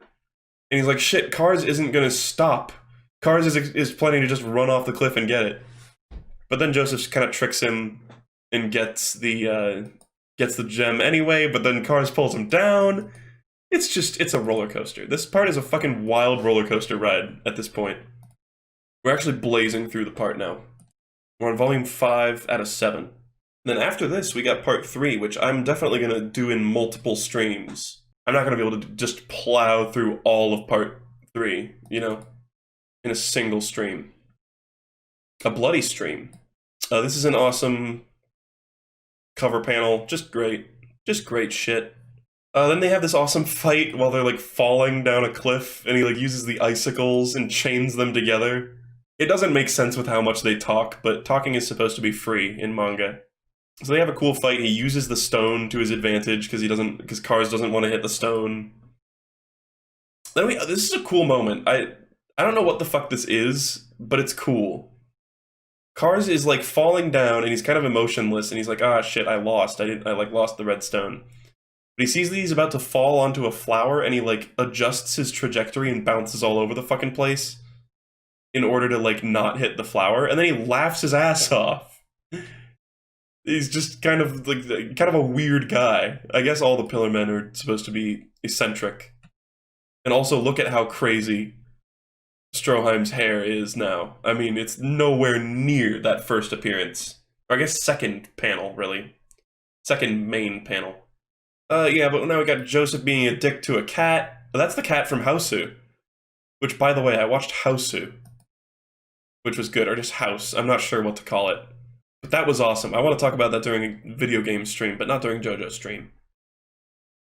And he's like, shit, Cars isn't gonna stop. Cars is planning to just run off the cliff and get it. But then Joseph kind of tricks him and gets the gem anyway, but then Cars pulls him down. It's a roller coaster. This part is a fucking wild roller coaster ride at this point. We're actually blazing through the part now. We're on volume 5 out of 7. Then after this, we got part 3, which I'm definitely going to do in multiple streams. I'm not going to be able to just plow through all of part 3, you know, in a single stream. A bloody stream. This is an awesome cover panel. Just great shit. Then they have this awesome fight while they're, like, falling down a cliff, and he, like, uses the icicles and chains them together. It doesn't make sense with how much they talk, but talking is supposed to be free in manga. So they have a cool fight. He uses the stone to his advantage because Cars doesn't want to hit the stone. Then this is a cool moment. I don't know what the fuck this is, but it's cool. Cars is, like, falling down and he's kind of emotionless and he's like, ah, shit, I lost. I lost the redstone. But he sees that he's about to fall onto a flower and he, like, adjusts his trajectory and bounces all over the fucking place in order to, like, not hit the flower, and then he laughs his ass off. He's just kind of a weird guy. I guess all the Pillar Men are supposed to be eccentric. And also look at how crazy Stroheim's hair is now. I mean, it's nowhere near that first appearance. Or I guess second panel, really. Second main panel. Yeah, but now we got Joseph being a dick to a cat. That's the cat from Hausu. Which, by the way, I watched Hausu. Which was good, or just House. I'm not sure what to call it. But that was awesome. I want to talk about that during a video game stream, but not during JoJo stream.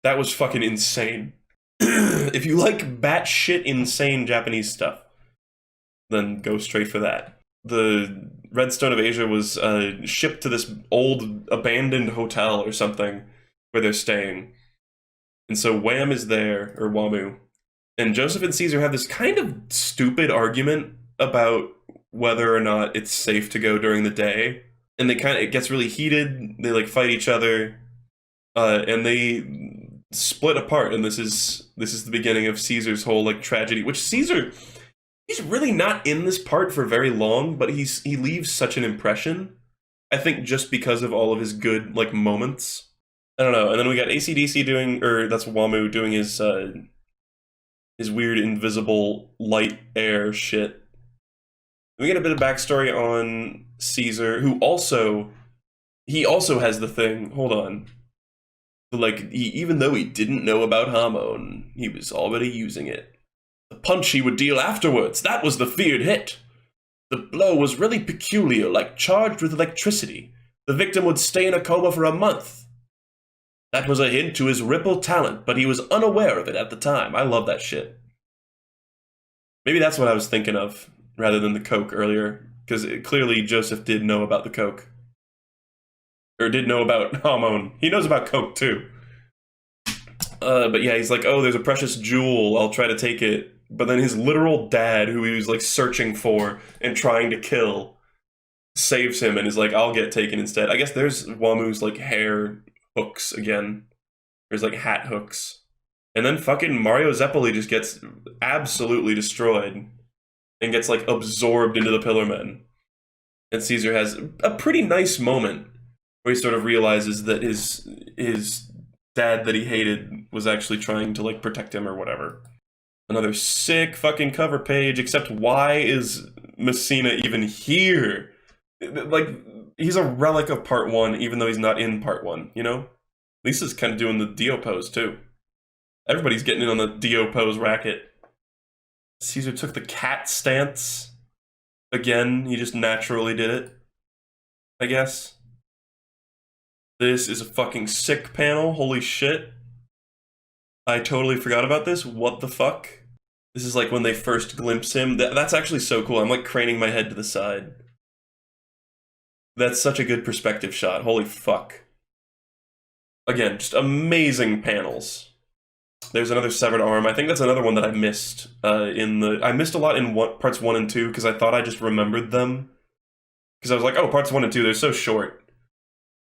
That was fucking insane. If you like batshit insane Japanese stuff, then go straight for that. The Redstone of Asia was shipped to this old abandoned hotel or something where they're staying. And so Wham is there, or Wamu, and Joseph and Caesar have this kind of stupid argument about whether or not it's safe to go during the day. And it gets really heated, they, like, fight each other, and they split apart, and this is the beginning of Caesar's whole, like, tragedy, which Caesar, he's really not in this part for very long, but he leaves such an impression, I think, just because of all of his good, like, moments. I don't know. And then we got AC/DC that's Wamu doing his weird invisible light air shit. We get a bit of backstory on Caesar, who also has the thing, hold on. Like, even though he didn't know about Hormone, he was already using it. The punch he would deal afterwards, that was the feared hit. The blow was really peculiar, like charged with electricity. The victim would stay in a coma for a month. That was a hint to his ripple talent, but he was unaware of it at the time. I love that shit. Maybe that's what I was thinking of, rather than the coke earlier, because clearly Joseph did know about the coke. Or did know about Hormone. He knows about coke, too. But yeah, he's like, oh, there's a precious jewel, I'll try to take it. But then his literal dad, who he was, like, searching for and trying to kill, saves him and is like, I'll get taken instead. I guess there's Wamu's, like, hair hooks again. There's, like, hat hooks. And then fucking Mario Zeppeli just gets absolutely destroyed and gets, like, absorbed into the Pillar Men. And Caesar has a pretty nice moment where he sort of realizes that his dad that he hated was actually trying to, like, protect him or whatever. Another sick fucking cover page, except why is Messina even here? Like, he's a relic of part 1, even though he's not in part 1, you know? Lisa's kind of doing the Dio pose, too. Everybody's getting in on the Dio pose racket. Caesar took the cat stance. Again, he just naturally did it, I guess. This is a fucking sick panel, holy shit. I totally forgot about this, what the fuck? This is like when they first glimpse him. That's actually so cool, I'm like craning my head to the side. That's such a good perspective shot. Holy fuck. Again, just amazing panels. There's another severed arm. I think that's another one that I missed I missed a lot in parts 1 and 2 because I thought I just remembered them. Because I was like, oh, parts 1 and 2, they're so short.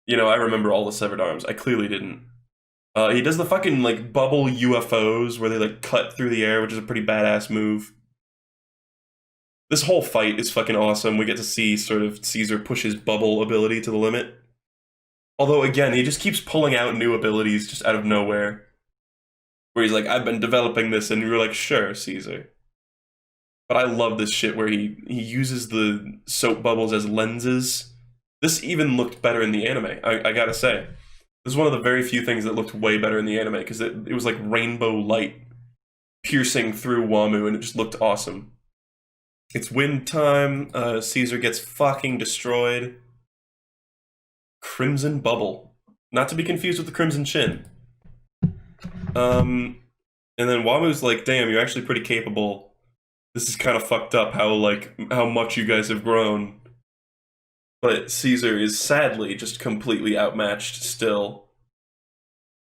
You know, I remember all the severed arms. I clearly didn't. He does the fucking, like, bubble UFOs where they, like, cut through the air, which is a pretty badass move. This whole fight is fucking awesome. We get to see sort of Caesar push his bubble ability to the limit. Although, again, he just keeps pulling out new abilities just out of nowhere. Where he's like, I've been developing this, and you're like, sure, Caesar. But I love this shit where he uses the soap bubbles as lenses. This even looked better in the anime, I gotta say. This is one of the very few things that looked way better in the anime, because it was like rainbow light piercing through Wamu, and it just looked awesome. It's wind time. Caesar gets fucking destroyed. Crimson Bubble. Not to be confused with the Crimson Chin. And then Wamu's like, damn, you're actually pretty capable. This is kind of fucked up how much you guys have grown. But Caesar is sadly just completely outmatched still.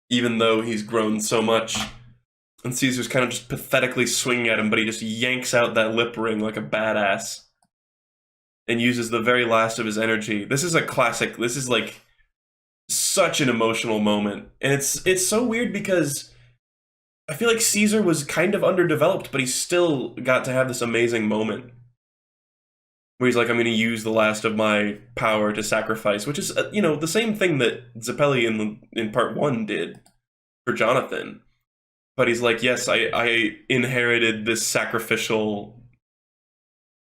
Even though he's grown so much. And Caesar's kind of just pathetically swinging at him, but he just yanks out that lip ring like a badass. And uses the very last of his energy. This is a classic. This is like such an emotional moment. And it's so weird because I feel like Caesar was kind of underdeveloped, but he still got to have this amazing moment. Where he's like, I'm going to use the last of my power to sacrifice, which is, you know, the same thing that Zeppeli in part 1 did for Jonathan. But he's like, yes, I inherited this sacrificial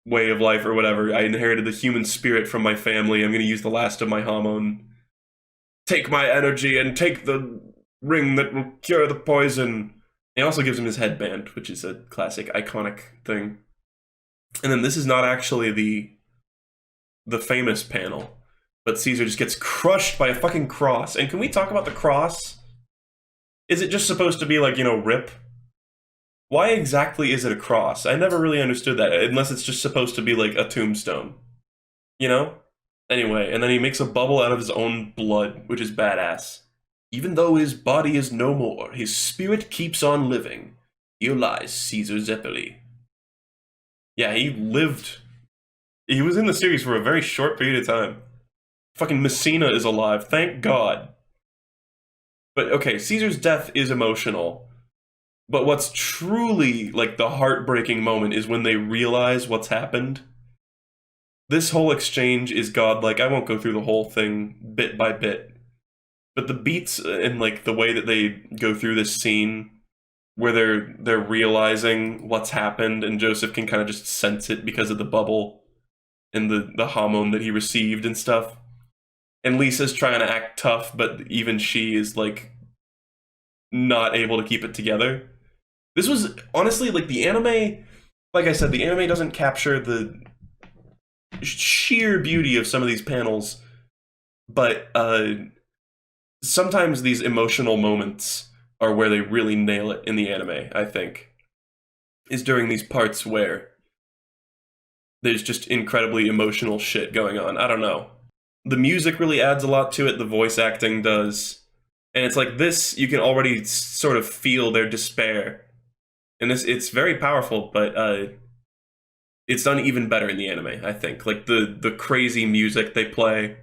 way of life or whatever. I inherited the human spirit from my family. I'm going to use the last of my hormone. Take my energy and take the ring that will cure the poison. He also gives him his headband, which is a classic, iconic thing. And then this is not actually the famous panel, but Caesar just gets crushed by a fucking cross. And can we talk about the cross? Is it just supposed to be like, you know, rip? Why exactly is it a cross? I never really understood that, unless it's just supposed to be like a tombstone. You know? Anyway, and then he makes a bubble out of his own blood, which is badass. Even though his body is no more, his spirit keeps on living. Here lies Caesar Zeppeli. Yeah, he lived. He was in the series for a very short period of time. Fucking Messina is alive, thank God. But okay, Caesar's death is emotional. But what's truly, like, the heartbreaking moment is when they realize what's happened. This whole exchange is godlike. I won't go through the whole thing bit by bit. But the beats and, like, the way that they go through this scene where they're realizing what's happened and Joseph can kind of just sense it because of the bubble and the hormone that he received and stuff. And Lisa's trying to act tough, but even she is, like, not able to keep it together. This was, honestly, like, the anime, like I said, the anime doesn't capture the sheer beauty of some of these panels, but sometimes these emotional moments are where they really nail it in the anime, I think. Is during these parts where there's just incredibly emotional shit going on. I don't know. The music really adds a lot to it, the voice acting does. And it's like this, you can already sort of feel their despair. And it's very powerful, but it's done even better in the anime, I think. Like, the crazy music they play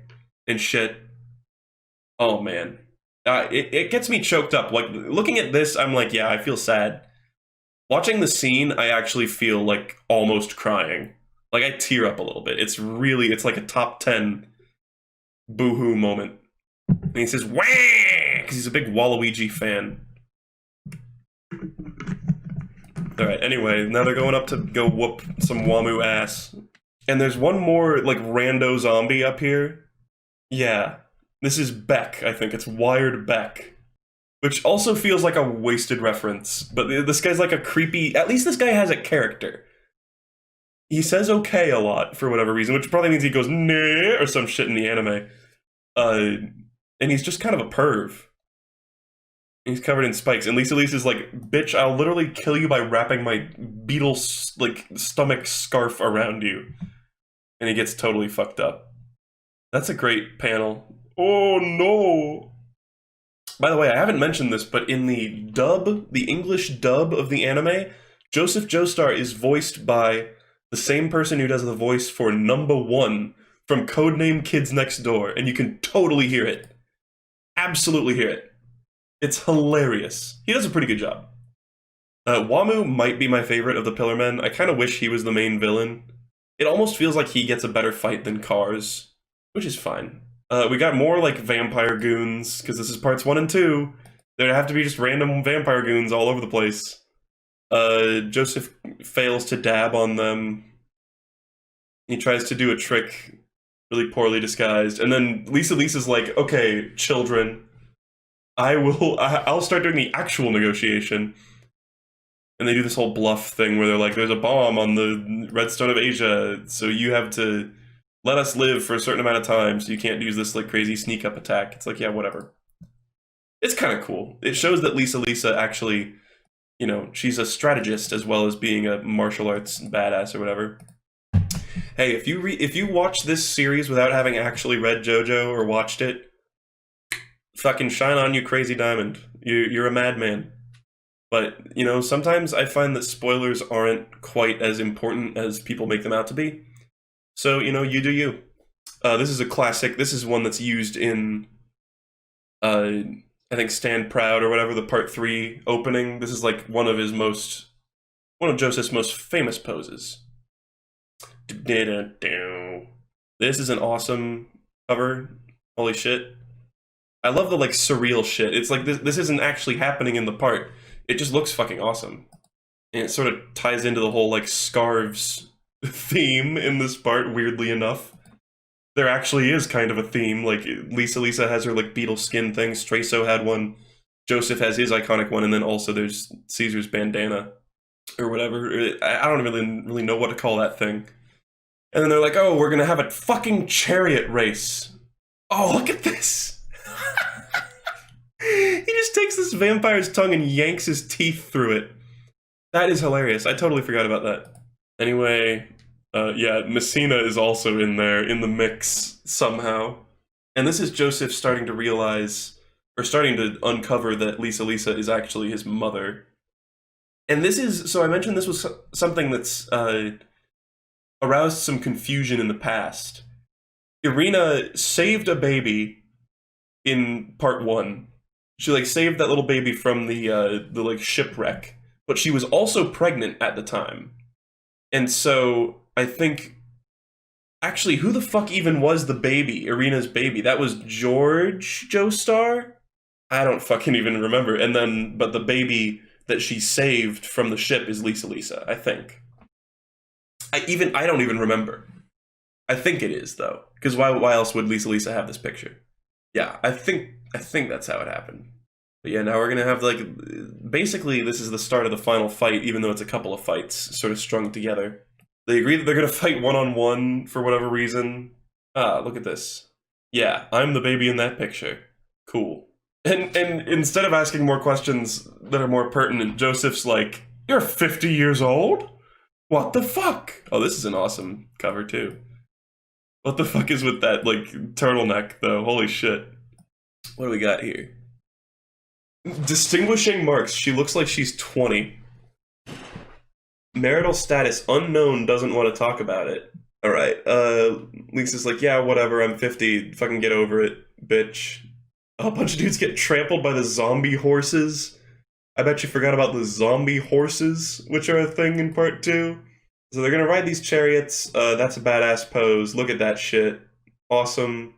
and shit. Oh, man. It gets me choked up. Like, looking at this, I'm like, yeah, I feel sad. Watching the scene, I actually feel, like, almost crying. Like, I tear up a little bit. It's like a top 10 boohoo moment. And he says, wah! Because he's a big Waluigi fan. Alright, anyway, now they're going up to go whoop some Wamu ass. And there's one more, like, rando zombie up here. Yeah. This is Beck, I think. It's Wired Beck. Which also feels like a wasted reference. But this guy's like a creepy... At least this guy has a character. He says okay a lot, for whatever reason, which probably means he goes nah or some shit in the anime. And he's just kind of a perv. He's covered in spikes. And Lisa's like, bitch, I'll literally kill you by wrapping my beetle, like, stomach scarf around you. And he gets totally fucked up. That's a great panel. Oh no! By the way, I haven't mentioned this, but in the dub, the English dub of the anime, Joseph Joestar is voiced by the same person who does the voice for Number One from Codename Kids Next Door, and you can totally hear it. Absolutely hear it. It's hilarious. He does a pretty good job. Wamu might be my favorite of the Pillarmen. I kind of wish he was the main villain. It almost feels like he gets a better fight than Cars, which is fine. We got more like vampire goons, because this is parts 1 and 2. There have to be just random vampire goons all over the place. Joseph fails to dab on them. He tries to do a trick, really poorly disguised, and then Lisa's like, okay, children, I'll start doing the actual negotiation. And they do this whole bluff thing where they're like, there's a bomb on the redstone of Asia, so you have to let us live for a certain amount of time, so you can't use this like crazy sneak up attack. It's like, yeah, whatever. It's kind of cool. It shows that Lisa actually, you know, she's a strategist as well as being a martial arts badass or whatever. Hey, if you watch this series without having actually read JoJo or watched it, fucking shine on you, crazy diamond. You're a madman. But, you know, sometimes I find that spoilers aren't quite as important as people make them out to be. So, you know, you do you. This is a classic. This is one that's used in, I think, Stand Proud or whatever, the Part 3 opening. This is like one of Joseph's most famous poses. This is an awesome cover. Holy shit. I love the, like, surreal shit. It's like, this isn't actually happening in the part. It just looks fucking awesome. And it sort of ties into the whole, like, scarves theme in this part, weirdly enough. There actually is kind of a theme. Like, Lisa has her, like, beetle skin thing. Strayso had one. Joseph has his iconic one. And then also there's Caesar's bandana. Or whatever. I don't really know what to call that thing. And then they're like, oh, we're gonna have a fucking chariot race. Oh, look at this! He just takes this vampire's tongue and yanks his teeth through it. That is hilarious. I totally forgot about that. Anyway, yeah, Messina is also in there, in the mix, somehow. And this is Joseph starting to realize, or starting to uncover that Lisa is actually his mother. And this is, so I mentioned this was something that's aroused some confusion in the past. Irina saved a baby in part 1. She, like, saved that little baby from the like, shipwreck. But she was also pregnant at the time. And so, I think... Actually, who the fuck even was the baby? Irina's baby? That was George Joestar? I don't fucking even remember. And then, but the baby that she saved from the ship is Lisa, I think. I don't even remember. I think it is, though. Because why else would Lisa have this picture? Yeah, I think that's how it happened. But yeah, now we're gonna have, like, basically this is the start of the final fight, even though it's a couple of fights sort of strung together. They agree that they're gonna fight one-on-one for whatever reason. Ah, look at this. Yeah, I'm the baby in that picture. Cool. And instead of asking more questions that are more pertinent, Joseph's like, you're 50 years old? What the fuck? Oh, this is an awesome cover, too. What the fuck is with that, like, turtleneck, though? Holy shit. What do we got here? Distinguishing marks. She looks like she's 20. Marital status unknown, doesn't want to talk about it. Alright, Lisa's like, yeah, whatever, I'm 50. Fucking get over it, bitch. A bunch of dudes get trampled by the zombie horses. I bet you forgot about the zombie horses, which are a thing in part 2. So they're gonna ride these chariots. That's a badass pose. Look at that shit. Awesome.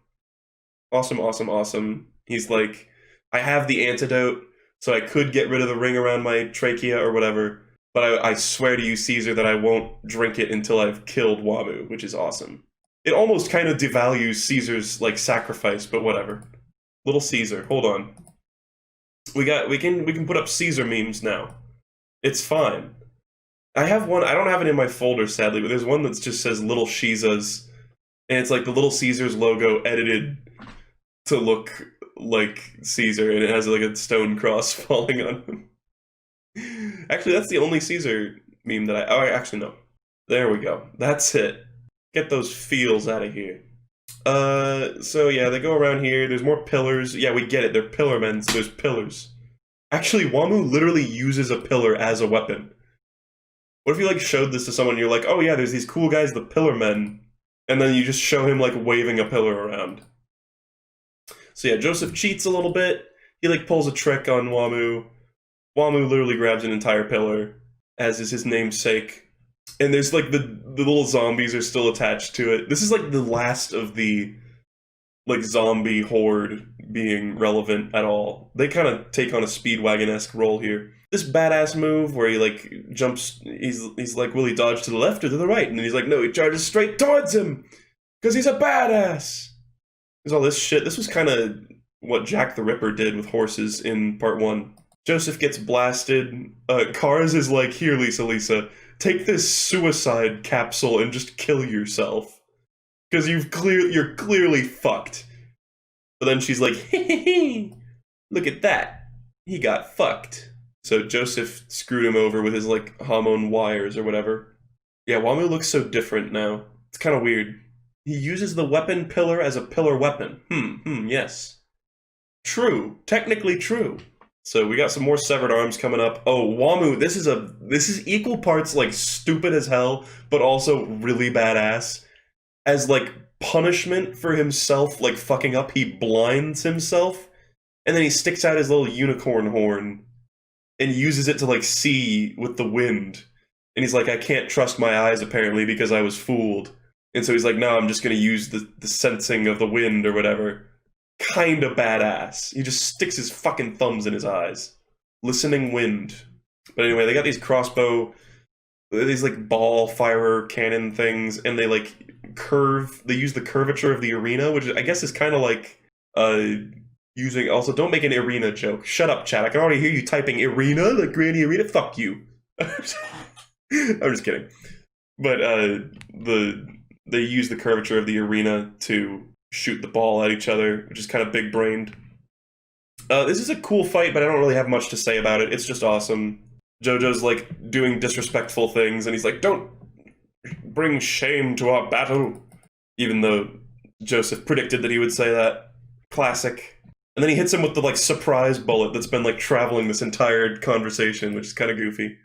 Awesome, awesome, awesome. He's like, I have the antidote, so I could get rid of the ring around my trachea or whatever, but I swear to you, Caesar, that I won't drink it until I've killed Wamu, which is awesome. It almost kind of devalues Caesar's, like, sacrifice, but whatever. Little Caesar, hold on. We can put up Caesar memes now. It's fine. I have one, I don't have it in my folder, sadly, but there's one that just says Little Caesars, and it's like the Little Caesars logo edited to look like Caesar, and it has like a stone cross falling on him. Actually, that's the only Caesar meme that actually, no. There we go. That's it. Get those feels out of here. So yeah, they go around here. There's more pillars. Yeah, we get it. They're pillar men, so there's pillars. Actually, Wamu literally uses a pillar as a weapon. What if you, like, showed this to someone and you're like, oh yeah, there's these cool guys, the pillar men, and then you just show him, like, waving a pillar around. So yeah, Joseph cheats a little bit. He, like, pulls a trick on Wamu. Wamu literally grabs an entire pillar, as is his namesake. And there's, like, the little zombies are still attached to it. This is, like, the last of the, like, zombie horde being relevant at all. They kind of take on a Speedwagon-esque role here. This badass move where he, like, jumps, he's like, will he dodge to the left or to the right? And then he's like, no, he charges straight towards him! Because he's a badass! There's all this shit. This was kind of what Jack the Ripper did with horses in part 1. Joseph gets blasted. Cars is like, here, Lisa, take this suicide capsule and just kill yourself. Because you're clearly fucked. But then she's like, hey, look at that. He got fucked. So Joseph screwed him over with his, like, hormone wires or whatever. Yeah, Wamu looks so different now. It's kind of weird. He uses the weapon pillar as a pillar weapon. Yes. True. Technically true. So we got some more severed arms coming up. Oh, Wamu, this is equal parts, like, stupid as hell, but also really badass. As, like, punishment for himself, like, fucking up, he blinds himself, and then he sticks out his little unicorn horn and uses it to, like, see with the wind. And he's like, I can't trust my eyes, apparently, because I was fooled. And so he's like, no, I'm just gonna use the sensing of the wind or whatever. Kinda badass. He just sticks his fucking thumbs in his eyes. Listening wind. But anyway, they got these like, ball firer cannon things, and they, like, they use the curvature of the arena, which I guess is kind of like, using, also, don't make an arena joke. Shut up, chat. I can already hear you typing arena, like Granny Arena. Fuck you. I'm just kidding. But, they use the curvature of the arena to shoot the ball at each other, which is kind of big-brained. This is a cool fight, but I don't really have much to say about it. It's just awesome. JoJo's, like, doing disrespectful things, and he's like, don't bring shame to our battle. Even though Joseph predicted that he would say that. Classic. And then he hits him with the, like, surprise bullet that's been, like, traveling this entire conversation, which is kind of goofy.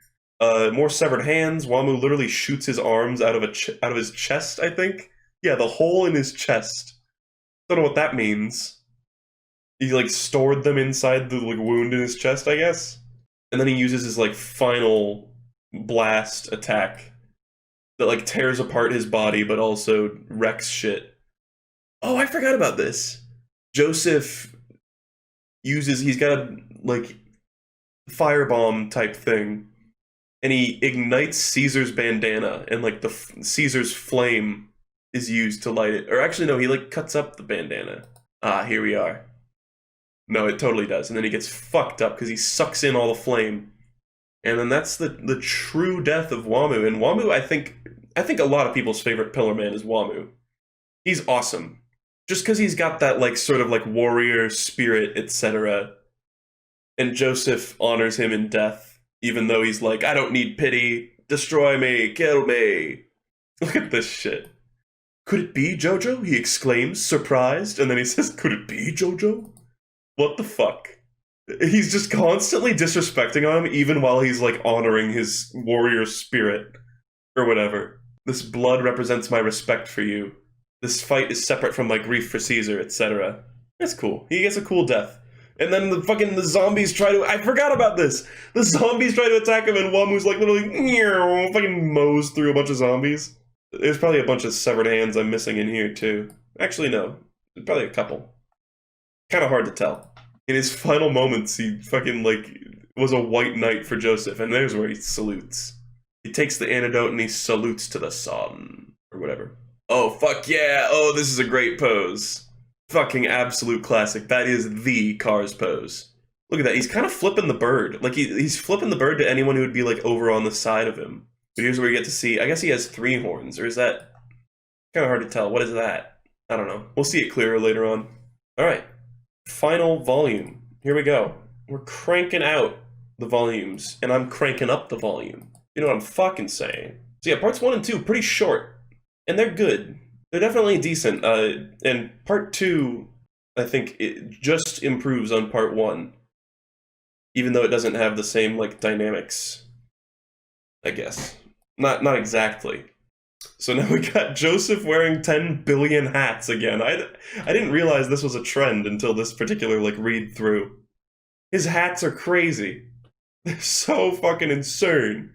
More severed hands. Wamu literally shoots his arms out of his chest, I think. Yeah, the hole in his chest. Don't know what that means. He, like, stored them inside the, like, wound in his chest, I guess. And then he uses his, like, final blast attack that, like, tears apart his body, but also wrecks shit. Oh, I forgot about this. Joseph he's got a, like, firebomb type thing. And he ignites Caesar's bandana, and, like, Caesar's flame is used to light it. Or actually, no, he, like, cuts up the bandana. Ah, here we are. No, it totally does. And then he gets fucked up because he sucks in all the flame. And then that's the true death of Wamu. And Wamu, I think a lot of people's favorite pillar man is Wamu. He's awesome. Just because he's got that, like, sort of, like, warrior spirit, etc. And Joseph honors him in death. Even though he's like, I don't need pity. Destroy me. Kill me. Look at this shit. Could it be JoJo? He exclaims, surprised. And then he says, could it be JoJo? What the fuck? He's just constantly disrespecting on him, even while he's, like, honoring his warrior spirit. Or whatever. This blood represents my respect for you. This fight is separate from my grief for Caesar, etc. That's cool. He gets a cool death. And then the zombies try to... I forgot about this! The zombies try to attack him, and Wamu's like literally... fucking mows through a bunch of zombies. There's probably a bunch of severed hands I'm missing in here, too. Actually, no. There's probably a couple. Kind of hard to tell. In his final moments, he fucking, like, was a white knight for Joseph, and there's where he salutes. He takes the antidote and he salutes to the sun. Or whatever. Oh, fuck yeah! Oh, this is a great pose. Fucking absolute classic. That is the Cars pose. Look at that. He's kind of flipping the bird. Like, he's flipping the bird to anyone who would be, like, over on the side of him. But here's where you get to see... I guess he has 3 horns. Or is that... kind of hard to tell. What is that? I don't know. We'll see it clearer later on. Alright. Final volume. Here we go. We're cranking out the volumes. And I'm cranking up the volume. You know what I'm fucking saying. So yeah, parts 1 and 2, pretty short. And they're good. They're definitely decent. And part 2, I think it just improves on part 1, even though it doesn't have the same like dynamics. I guess not exactly. So now we got Joseph wearing 10 billion hats again. I didn't realize this was a trend until this particular like read through. His hats are crazy. They're so fucking insane.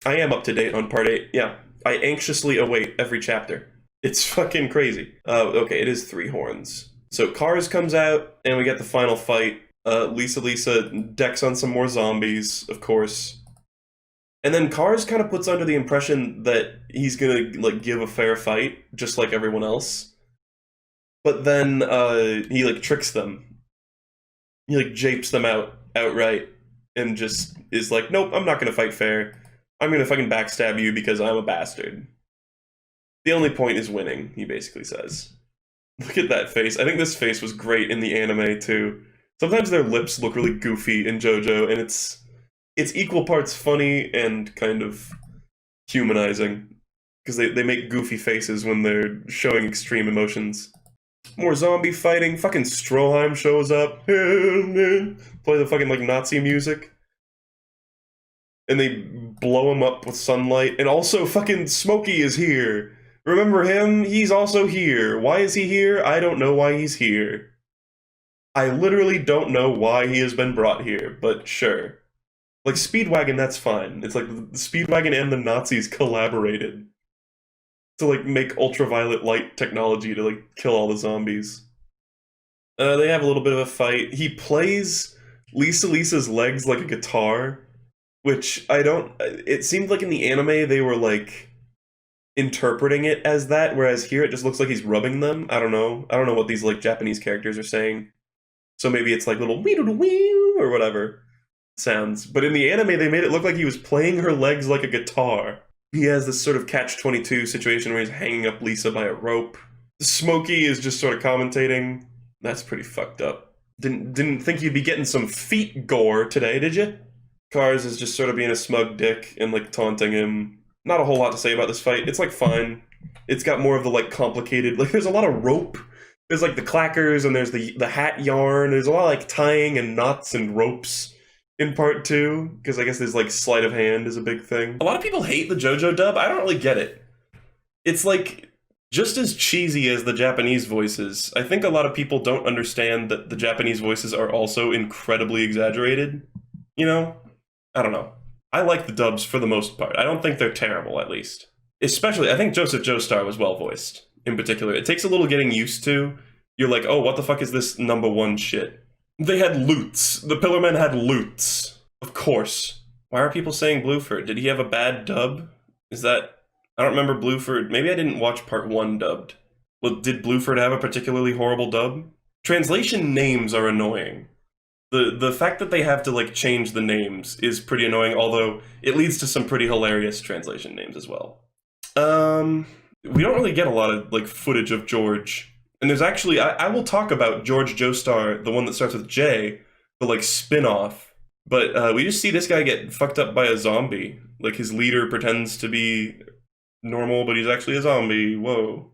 I am up to date on part 8. Yeah, I anxiously await every chapter. It's fucking crazy. Okay, it is 3 horns. So Cars comes out, and we get the final fight. Lisa decks on some more zombies, of course. And then Cars kind of puts under the impression that he's gonna like give a fair fight, just like everyone else. But then he like tricks them. He like japes them outright, and just is like, nope, I'm not gonna fight fair. I'm gonna fucking backstab you because I'm a bastard. The only point is winning, he basically says. Look at that face. I think this face was great in the anime too. Sometimes their lips look really goofy in JoJo, and it's equal parts funny and kind of humanizing. Because they make goofy faces when they're showing extreme emotions. More zombie fighting. Fucking Stroheim shows up. Play the fucking like Nazi music. And they blow him up with sunlight. And also fucking Smokey is here. Remember him? He's also here. Why is he here? I don't know why he's here. I literally don't know why he has been brought here, but sure. Like, Speedwagon, that's fine. It's like the Speedwagon and the Nazis collaborated to, like, make ultraviolet light technology to, like, kill all the zombies. They have a little bit of a fight. He plays Lisa's legs like a guitar, which I don't... It seemed like in the anime they were, like, interpreting it as that, whereas here it just looks like he's rubbing them. I don't know. I don't know what these, like, Japanese characters are saying. So maybe it's, like, little wee-doo-doo-wee or whatever sounds. But in the anime, they made it look like he was playing her legs like a guitar. He has this sort of catch-22 situation where he's hanging up Lisa by a rope. Smokey is just sort of commentating. That's pretty fucked up. Didn't think you'd be getting some feet gore today, did you? Cars is just sort of being a smug dick and, like, taunting him. Not a whole lot to say about this fight. It's, like, fine. It's got more of the, like, complicated... Like, there's a lot of rope. There's, like, the clackers, and there's the hat yarn. There's a lot of, like, tying and knots and ropes in part 2, because I guess there's, like, sleight of hand is a big thing. A lot of people hate the JoJo dub. I don't really get it. It's, like, just as cheesy as the Japanese voices. I think a lot of people don't understand that the Japanese voices are also incredibly exaggerated. You know? I don't know. I like the dubs for the most part. I don't think they're terrible, at least. Especially, I think Joseph Joestar was well voiced, in particular. It takes a little getting used to. You're like, oh, what the fuck is this #1 shit? They had loots. The Pillarmen had loots. Of course. Why are people saying Blueford? Did he have a bad dub? Is that... I don't remember Blueford. Maybe I didn't watch part 1 dubbed. Well, did Blueford have a particularly horrible dub? Translation names are annoying. The fact that they have to, like, change the names is pretty annoying, although it leads to some pretty hilarious translation names as well. We don't really get a lot of, like, footage of George. And there's actually... I will talk about George Joestar, the one that starts with J, the, like, spin-off. But we just see this guy get fucked up by a zombie. Like, his leader pretends to be normal, but he's actually a zombie. Whoa.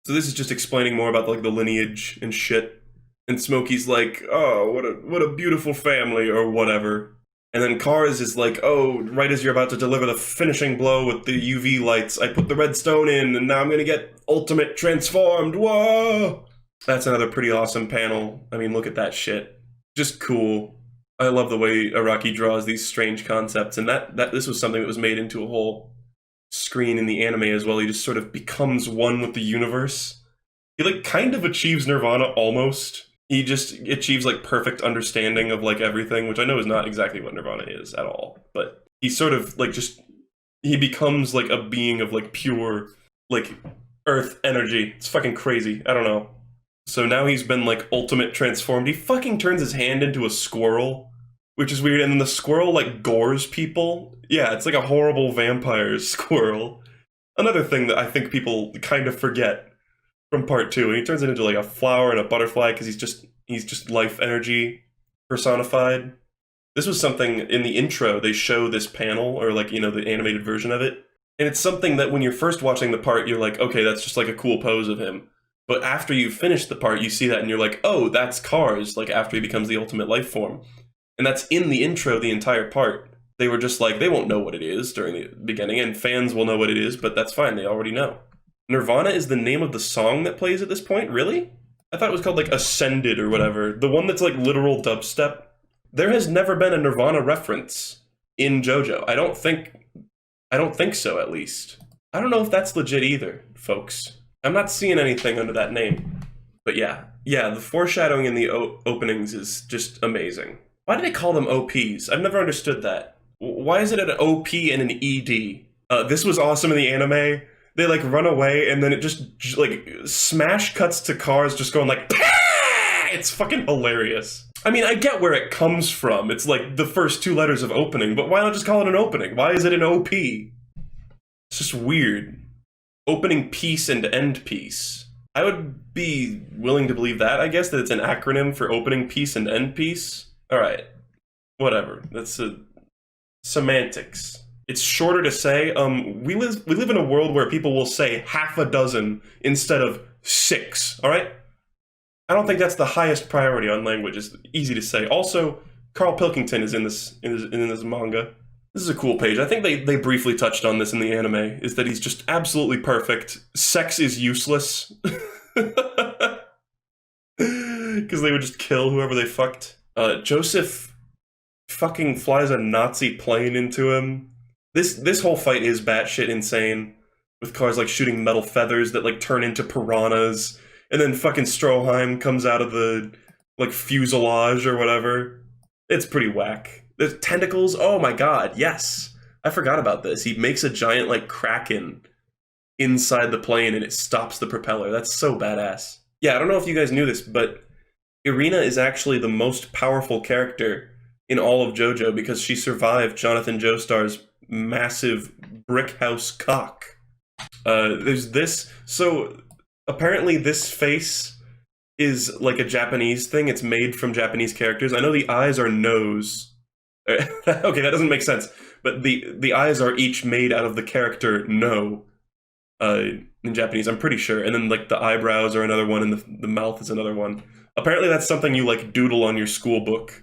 So this is just explaining more about, like, the lineage and shit. And Smokey's like, oh, what a beautiful family, or whatever. And then Cars is like, oh, right as you're about to deliver the finishing blow with the UV lights, I put the red stone in, and now I'm gonna get ultimate transformed, whoa! That's another pretty awesome panel. I mean, look at that shit. Just cool. I love the way Araki draws these strange concepts, and this was something that was made into a whole screen in the anime as well. He just sort of becomes one with the universe. He, like, kind of achieves Nirvana, almost. He just achieves, like, perfect understanding of, like, everything, which I know is not exactly what Nirvana is at all. But he sort of, like, he becomes, like, a being of, like, pure, like, earth energy. It's fucking crazy. I don't know. So now he's been, like, ultimate transformed. He fucking turns his hand into a squirrel, which is weird. And then the squirrel, like, gores people. Yeah, it's like a horrible vampire squirrel. Another thing that I think people kind of forget from part 2, and he turns it into, like, a flower and a butterfly because he's just life energy personified. This was something in the intro. They show this panel, or, like, you know, the animated version of it, And it's something that when you're first watching the part, you're like, okay, that's just like a cool pose of him. But after you finish the part, you see that and you're like, oh, that's Cars, like after he becomes the ultimate life form. And that's in the intro, the entire part. They were just like, they won't know what it is during the beginning, and fans will know what it is, but that's fine, they already know. Nirvana is the name of the song that plays at this point? Really? I thought it was called like Ascended or whatever. The one that's like literal dubstep. There has never been a Nirvana reference in JoJo. I don't think so, at least. I don't know if that's legit either, folks. I'm not seeing anything under that name. But yeah, the foreshadowing in the openings is just amazing. Why do they call them OPs? I've never understood that. Why is it an OP and an ED? This was awesome in the anime. They like run away and then it just like smash cuts to Cars just going like, Pah! It's fucking hilarious. I mean, I get where it comes from. It's like the first 2 letters of opening, but why not just call it an opening? Why is it an OP? It's just weird. Opening piece and end piece. I would be willing to believe that, I guess, that it's an acronym for opening piece and end piece. Alright. Whatever. That's semantics. It's shorter to say. We live in a world where people will say half a dozen instead of 6, alright? I don't think that's the highest priority on language. It's easy to say. Also, Carl Pilkington is in this manga. This is a cool page. I think they briefly touched on this in the anime, is that he's just absolutely perfect. Sex is useless. Because they would just kill whoever they fucked. Joseph fucking flies a Nazi plane into him. This whole fight is batshit insane, with Cars like shooting metal feathers that like turn into piranhas. And then fucking Stroheim comes out of the, like, fuselage or whatever. It's pretty whack. There's tentacles. Oh my god, yes. I forgot about this. He makes a giant, like, kraken inside the plane and it stops the propeller. That's so badass. Yeah, I don't know if you guys knew this, but Irina is actually the most powerful character in all of JoJo because she survived Jonathan Joestar's massive brick house cock. There's this... So... Apparently this face is like a Japanese thing. It's made from Japanese characters. I know the eyes are nose. Okay, that doesn't make sense. But the eyes are each made out of the character no in Japanese, I'm pretty sure. And then like the eyebrows are another one and the mouth is another one. Apparently that's something you like doodle on your school book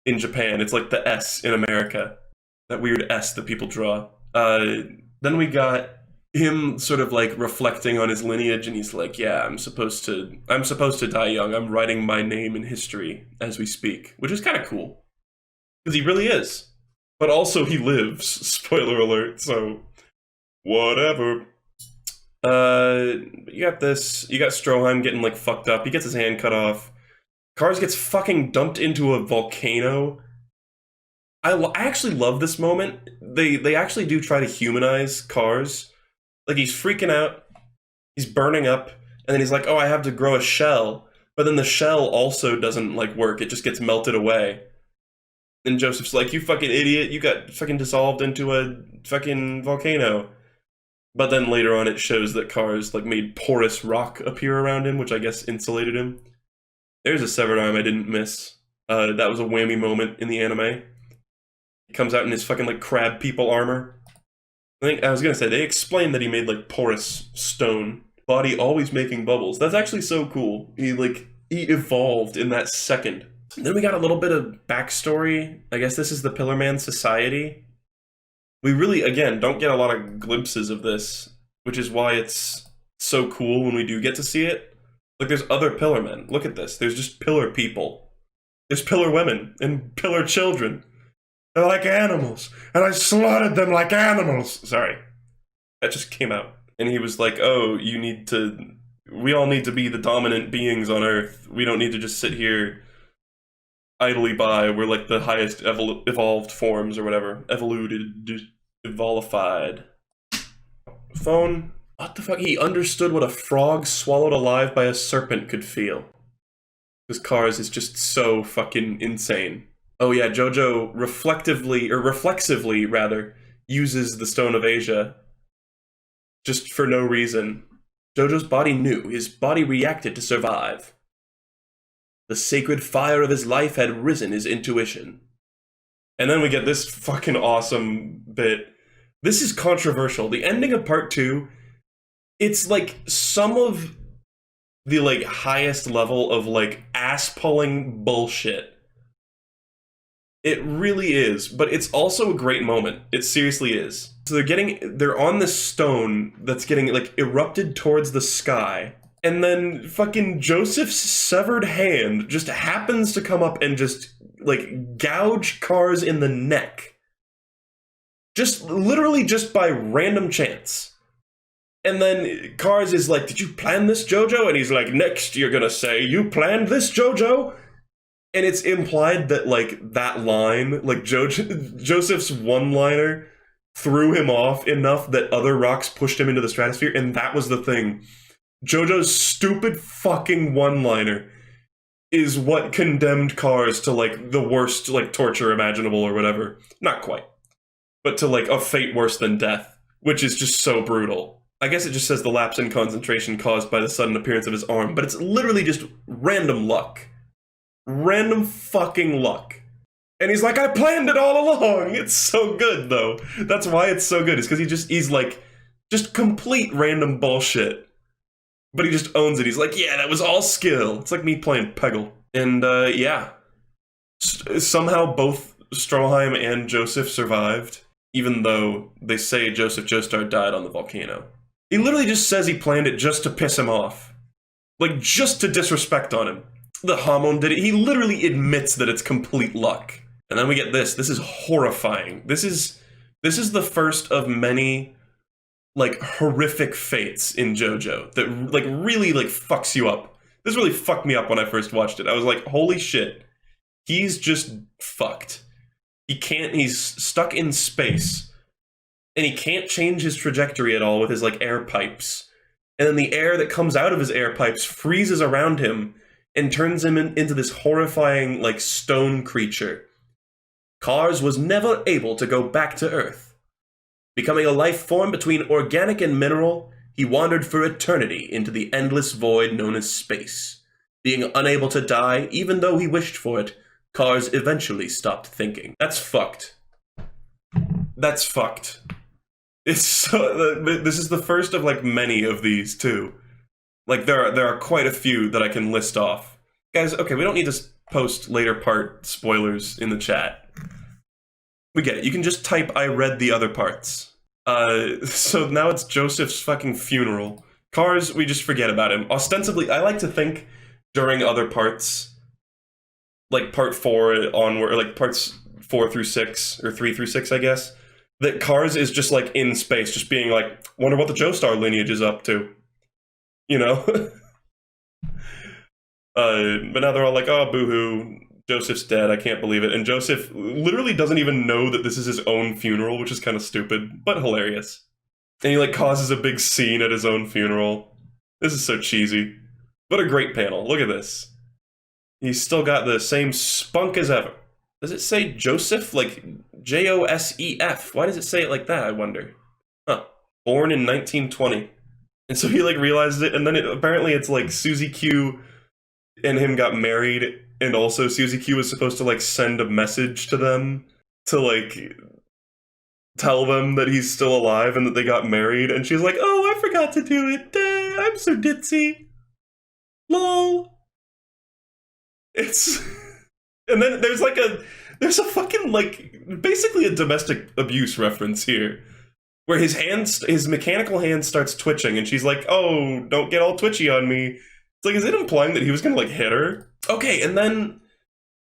in Japan. It's like the S in America. That weird S that people draw. Then we got him sort of like reflecting on his lineage, and he's like, yeah, I'm supposed to die young. I'm writing my name in history as we speak, which is kind of cool because he really is, but also he lives. Spoiler alert. So whatever. You got this. You got Stroheim getting like fucked up. He gets his hand cut off. Cars gets fucking dumped into a volcano. I actually love this moment. They actually do try to humanize Cars. Like, he's freaking out, he's burning up, and then he's like, oh, I have to grow a shell. But then the shell also doesn't, like, work. It just gets melted away. And Joseph's like, you fucking idiot, you got fucking dissolved into a fucking volcano. But then later on it shows that Cars, like, made porous rock appear around him, which I guess insulated him. There's a severed arm I didn't miss. That was a whammy moment in the anime. He comes out in his fucking, like, crab people armor. I was gonna say, they explained that he made, like, porous stone. Body always making bubbles. That's actually so cool. He evolved in that second. Then we got a little bit of backstory. I guess this is the Pillar Man Society. We really, again, don't get a lot of glimpses of this, which is why it's so cool when we do get to see it. Like, there's other Pillar Men. Look at this. There's just Pillar people. There's Pillar women and Pillar children. They're like animals, and I slaughtered them like animals. Sorry. That just came out. And he was like, oh, we all need to be the dominant beings on Earth. We don't need to just sit here idly by. We're like the highest evolved forms or whatever. Evolified. Phone. What the fuck? He understood what a frog swallowed alive by a serpent could feel. Because Cars is just so fucking insane. Oh yeah, JoJo reflexively uses the Stone of Asia. Just for no reason. JoJo's body knew. His body reacted to survive. The sacred fire of his life had risen his intuition. And then we get this fucking awesome bit This is controversial. The ending of part 2, it's like some of the like highest level of like ass-pulling bullshit. It really is, but it's also a great moment. It seriously is. So they're on this stone that's getting like erupted towards the sky, and then fucking Joseph's severed hand just happens to come up and just like gouge Cars in the neck. Just literally just by random chance. And then Cars is like, "Did you plan this, JoJo?" And he's like, "Next you're gonna say, you planned this, JoJo?" And it's implied that, like, that line, like, Joseph's one-liner threw him off enough that other rocks pushed him into the stratosphere, and that was the thing. JoJo's stupid fucking one-liner is what condemned Cars to, like, the worst, like, torture imaginable or whatever. Not quite. But to, like, a fate worse than death, which is just so brutal. I guess it just says the lapse in concentration caused by the sudden appearance of his arm, but it's literally just random luck. Random fucking luck. And he's like, "I planned it all along." It's so good, though. That's why it's so good. It's because he's like, just complete random bullshit. But he just owns it. He's like, "Yeah, that was all skill." It's like me playing Peggle. And, yeah. Somehow both Stroheim and Joseph survived, even though they say Joseph Joestar died on the volcano. He literally just says he planned it just to piss him off. Like, just to disrespect on him. The Hamon did it. He literally admits that it's complete luck. And then we get this. This is horrifying. This is the first of many, like, horrific fates in JoJo that, like, really, like, fucks you up. This really fucked me up when I first watched it. I was like, holy shit. He's just fucked. He's stuck in space. And he can't change his trajectory at all with his, like, air pipes. And then the air that comes out of his air pipes freezes around him and turns him into this horrifying, like, stone creature. Cars was never able to go back to Earth. Becoming a life form between organic and mineral, he wandered for eternity into the endless void known as space. Being unable to die, even though he wished for it, Cars eventually stopped thinking. That's fucked. That's fucked. It's so... This is the first of, like, many of these, too. Like, there are quite a few that I can list off. Guys, okay, we don't need to post later part spoilers in the chat. We get it. You can just type, "I read the other parts." So now it's Joseph's fucking funeral. Cars, we just forget about him. Ostensibly, I like to think during other parts, like part 4 onward, or like parts 4 through 6, or 3 through 6, I guess, that Cars is just, like, in space, just being like, "Wonder what the Joestar lineage is up to." You know? But now they're all like, "Oh, boo-hoo, Joseph's dead, I can't believe it." And Joseph literally doesn't even know that this is his own funeral, which is kind of stupid, but hilarious. And he, like, causes a big scene at his own funeral. This is so cheesy. What a great panel. Look at this. He's still got the same spunk as ever. Does it say Joseph? Like, Josef? Why does it say it like that, I wonder? Huh. Born in 1920. And so he, like, realizes it, and then apparently it's, like, Susie Q and him got married, and also Susie Q was supposed to, like, send a message to them to, like, tell them that he's still alive and that they got married, and she's like, "Oh, I forgot to do it. I'm so ditzy. Lol." It's... And then there's a fucking, like, basically a domestic abuse reference here. Where his mechanical hand starts twitching, and she's like, "Oh, don't get all twitchy on me." It's like, is it implying that he was gonna, like, hit her? Okay, and then...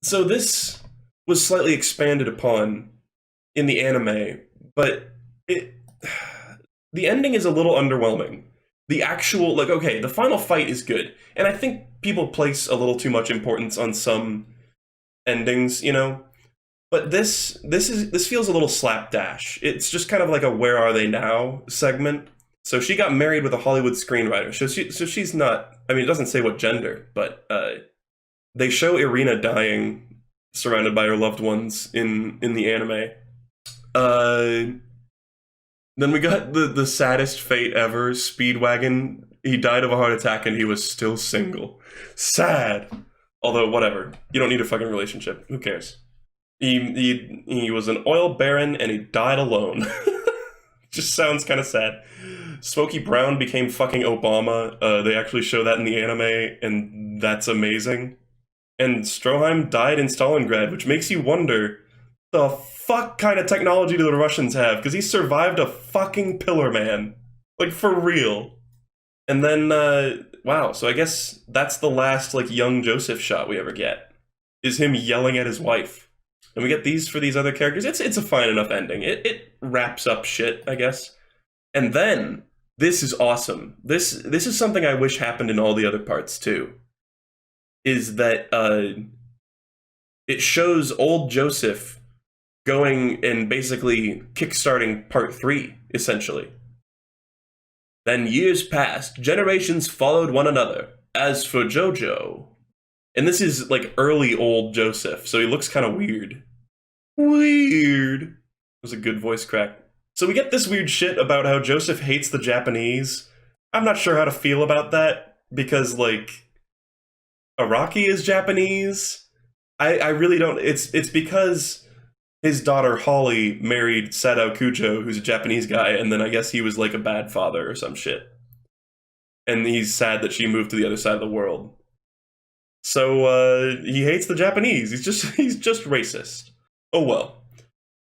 So this was slightly expanded upon in the anime, but the ending is a little underwhelming. The actual, like, okay, the final fight is good, and I think people place a little too much importance on some endings, you know? But this feels a little slapdash. It's just kind of like a "where are they now" segment. So she got married with a Hollywood screenwriter. So she's not... I mean, it doesn't say what gender, but they show Irina dying, surrounded by her loved ones in the anime. Then we got the saddest fate ever. Speedwagon. He died of a heart attack and he was still single. Sad. Although, whatever. You don't need a fucking relationship. Who cares? He was an oil baron and he died alone. Just sounds kind of sad. Smokey Brown became fucking Obama. They actually show that in the anime, and that's amazing. And Stroheim died in Stalingrad, which makes you wonder the fuck kind of technology do the Russians have? Because he survived a fucking Pillar Man. Like, for real. And then, wow, so I guess that's the last, like, young Joseph shot we ever get. Is him yelling at his wife. And we get these for these other characters. It's a fine enough ending. It wraps up shit, I guess. And then, this is awesome. This is something I wish happened in all the other parts, too. Is that, it shows old Joseph going and basically kickstarting part 3, essentially. Then years passed, generations followed one another. As for JoJo... And this is, like, early old Joseph, so he looks kind of weird. Weird. That was a good voice crack. So we get this weird shit about how Joseph hates the Japanese. I'm not sure how to feel about that, because, like, Araki is Japanese. I really don't... It's because his daughter Holly married Sadao Kujo, who's a Japanese guy, and then I guess he was, like, a bad father or some shit. And he's sad that she moved to the other side of the world. So, he hates the Japanese. He's just racist. Oh well.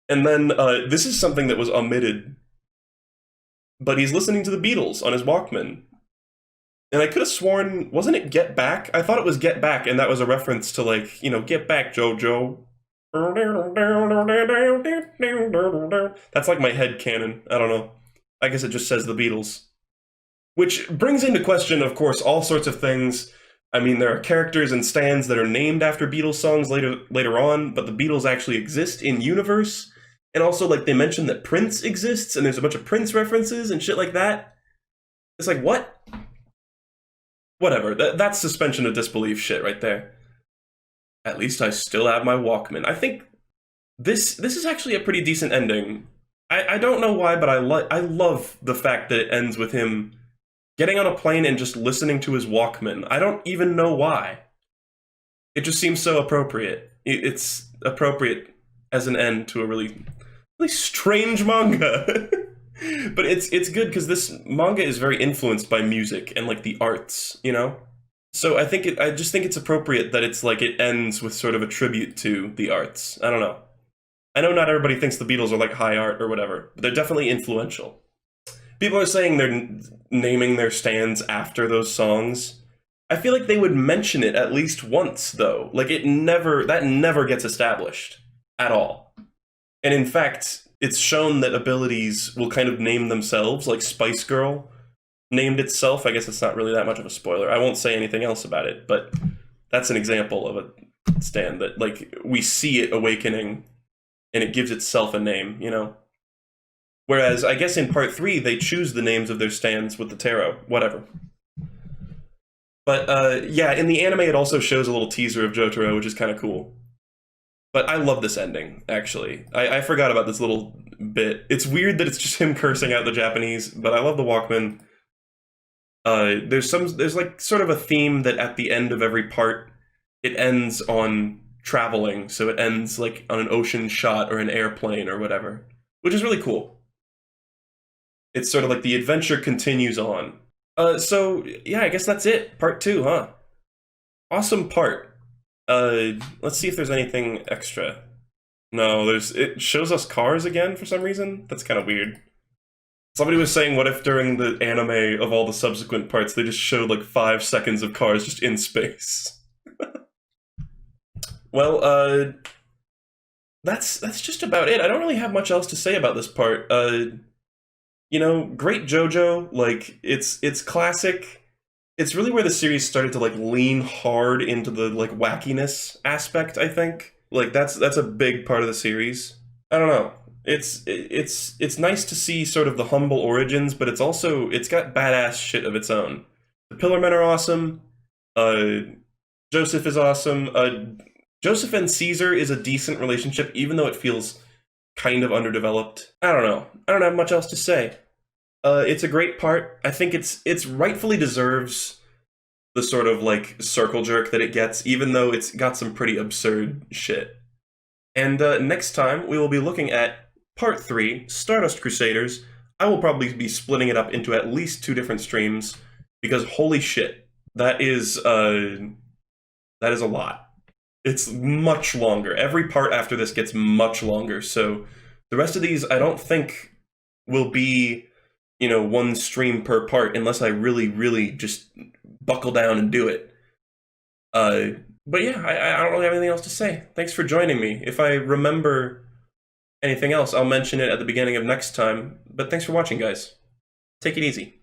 And then, this is something that was omitted. But he's listening to the Beatles on his Walkman. And I could have sworn, wasn't it Get Back? I thought it was Get Back, and that was a reference to, like, you know, Get Back, JoJo. That's like my head canon. I don't know. I guess it just says the Beatles. Which brings into question, of course, all sorts of things. I mean, there are characters and stands that are named after Beatles songs later on, but the Beatles actually exist in universe. And also, like, they mention that Prince exists, and there's a bunch of Prince references and shit like that. It's like, what? Whatever. That's suspension of disbelief shit right there. At least I still have my Walkman. I think this is actually a pretty decent ending. I don't know why, but I love the fact that it ends with him getting on a plane and just listening to his Walkman. I don't even know why. It just seems so appropriate. It's appropriate as an end to a really strange manga. But it's good because this manga is very influenced by music and, like, the arts, you know? So I just think it's appropriate that it's like it ends with sort of a tribute to the arts. I don't know. I know not everybody thinks the Beatles are like high art or whatever, but they're definitely influential. People are saying they're naming their stands after those songs. I feel like they would mention it at least once, though. Like, that never gets established at all. And in fact, it's shown that abilities will kind of name themselves, like Spice Girl named itself. I guess it's not really that much of a spoiler. I won't say anything else about it, but that's an example of a stand that, like, we see it awakening, and it gives itself a name, you know? Whereas, I guess in part 3, they choose the names of their stands with the tarot. Whatever. But, yeah, in the anime, it also shows a little teaser of Jotaro, which is kind of cool. But I love this ending, actually. I forgot about this little bit. It's weird that it's just him cursing out the Japanese, but I love the Walkman. There's like sort of a theme that at the end of every part, it ends on traveling. So it ends like on an ocean shot or an airplane or whatever, which is really cool. It's sort of like the adventure continues on. So yeah, I guess that's it. Part 2, huh? Awesome part. Let's see if there's anything extra. No, it shows us cars again for some reason. That's kind of weird. Somebody was saying, what if during the anime of all the subsequent parts, they just showed like 5 seconds of cars just in space? Well, that's just about it. I don't really have much else to say about this part. You know, great JoJo, like, it's classic. It's really where the series started to, like, lean hard into the, like, wackiness aspect, I think. Like, that's a big part of the series. I don't know. It's nice to see sort of the humble origins, but it's got badass shit of its own. The Pillar Men are awesome. Joseph is awesome. Joseph and Caesar is a decent relationship, even though it feels kind of underdeveloped. I don't know. I don't have much else to say. It's a great part. I think it's rightfully deserves the sort of, like, circle jerk that it gets, even though it's got some pretty absurd shit. And next time, we will be looking at Part 3, Stardust Crusaders, I will probably be splitting it up into at least 2 different streams, because holy shit, that is a lot. It's much longer. Every part after this gets much longer, so the rest of these I don't think will be, 1 stream per part unless I really, really just buckle down and do it. But yeah, I don't really have anything else to say. Thanks for joining me. If I remember anything else, I'll mention it at the beginning of next time. But thanks for watching, guys. Take it easy.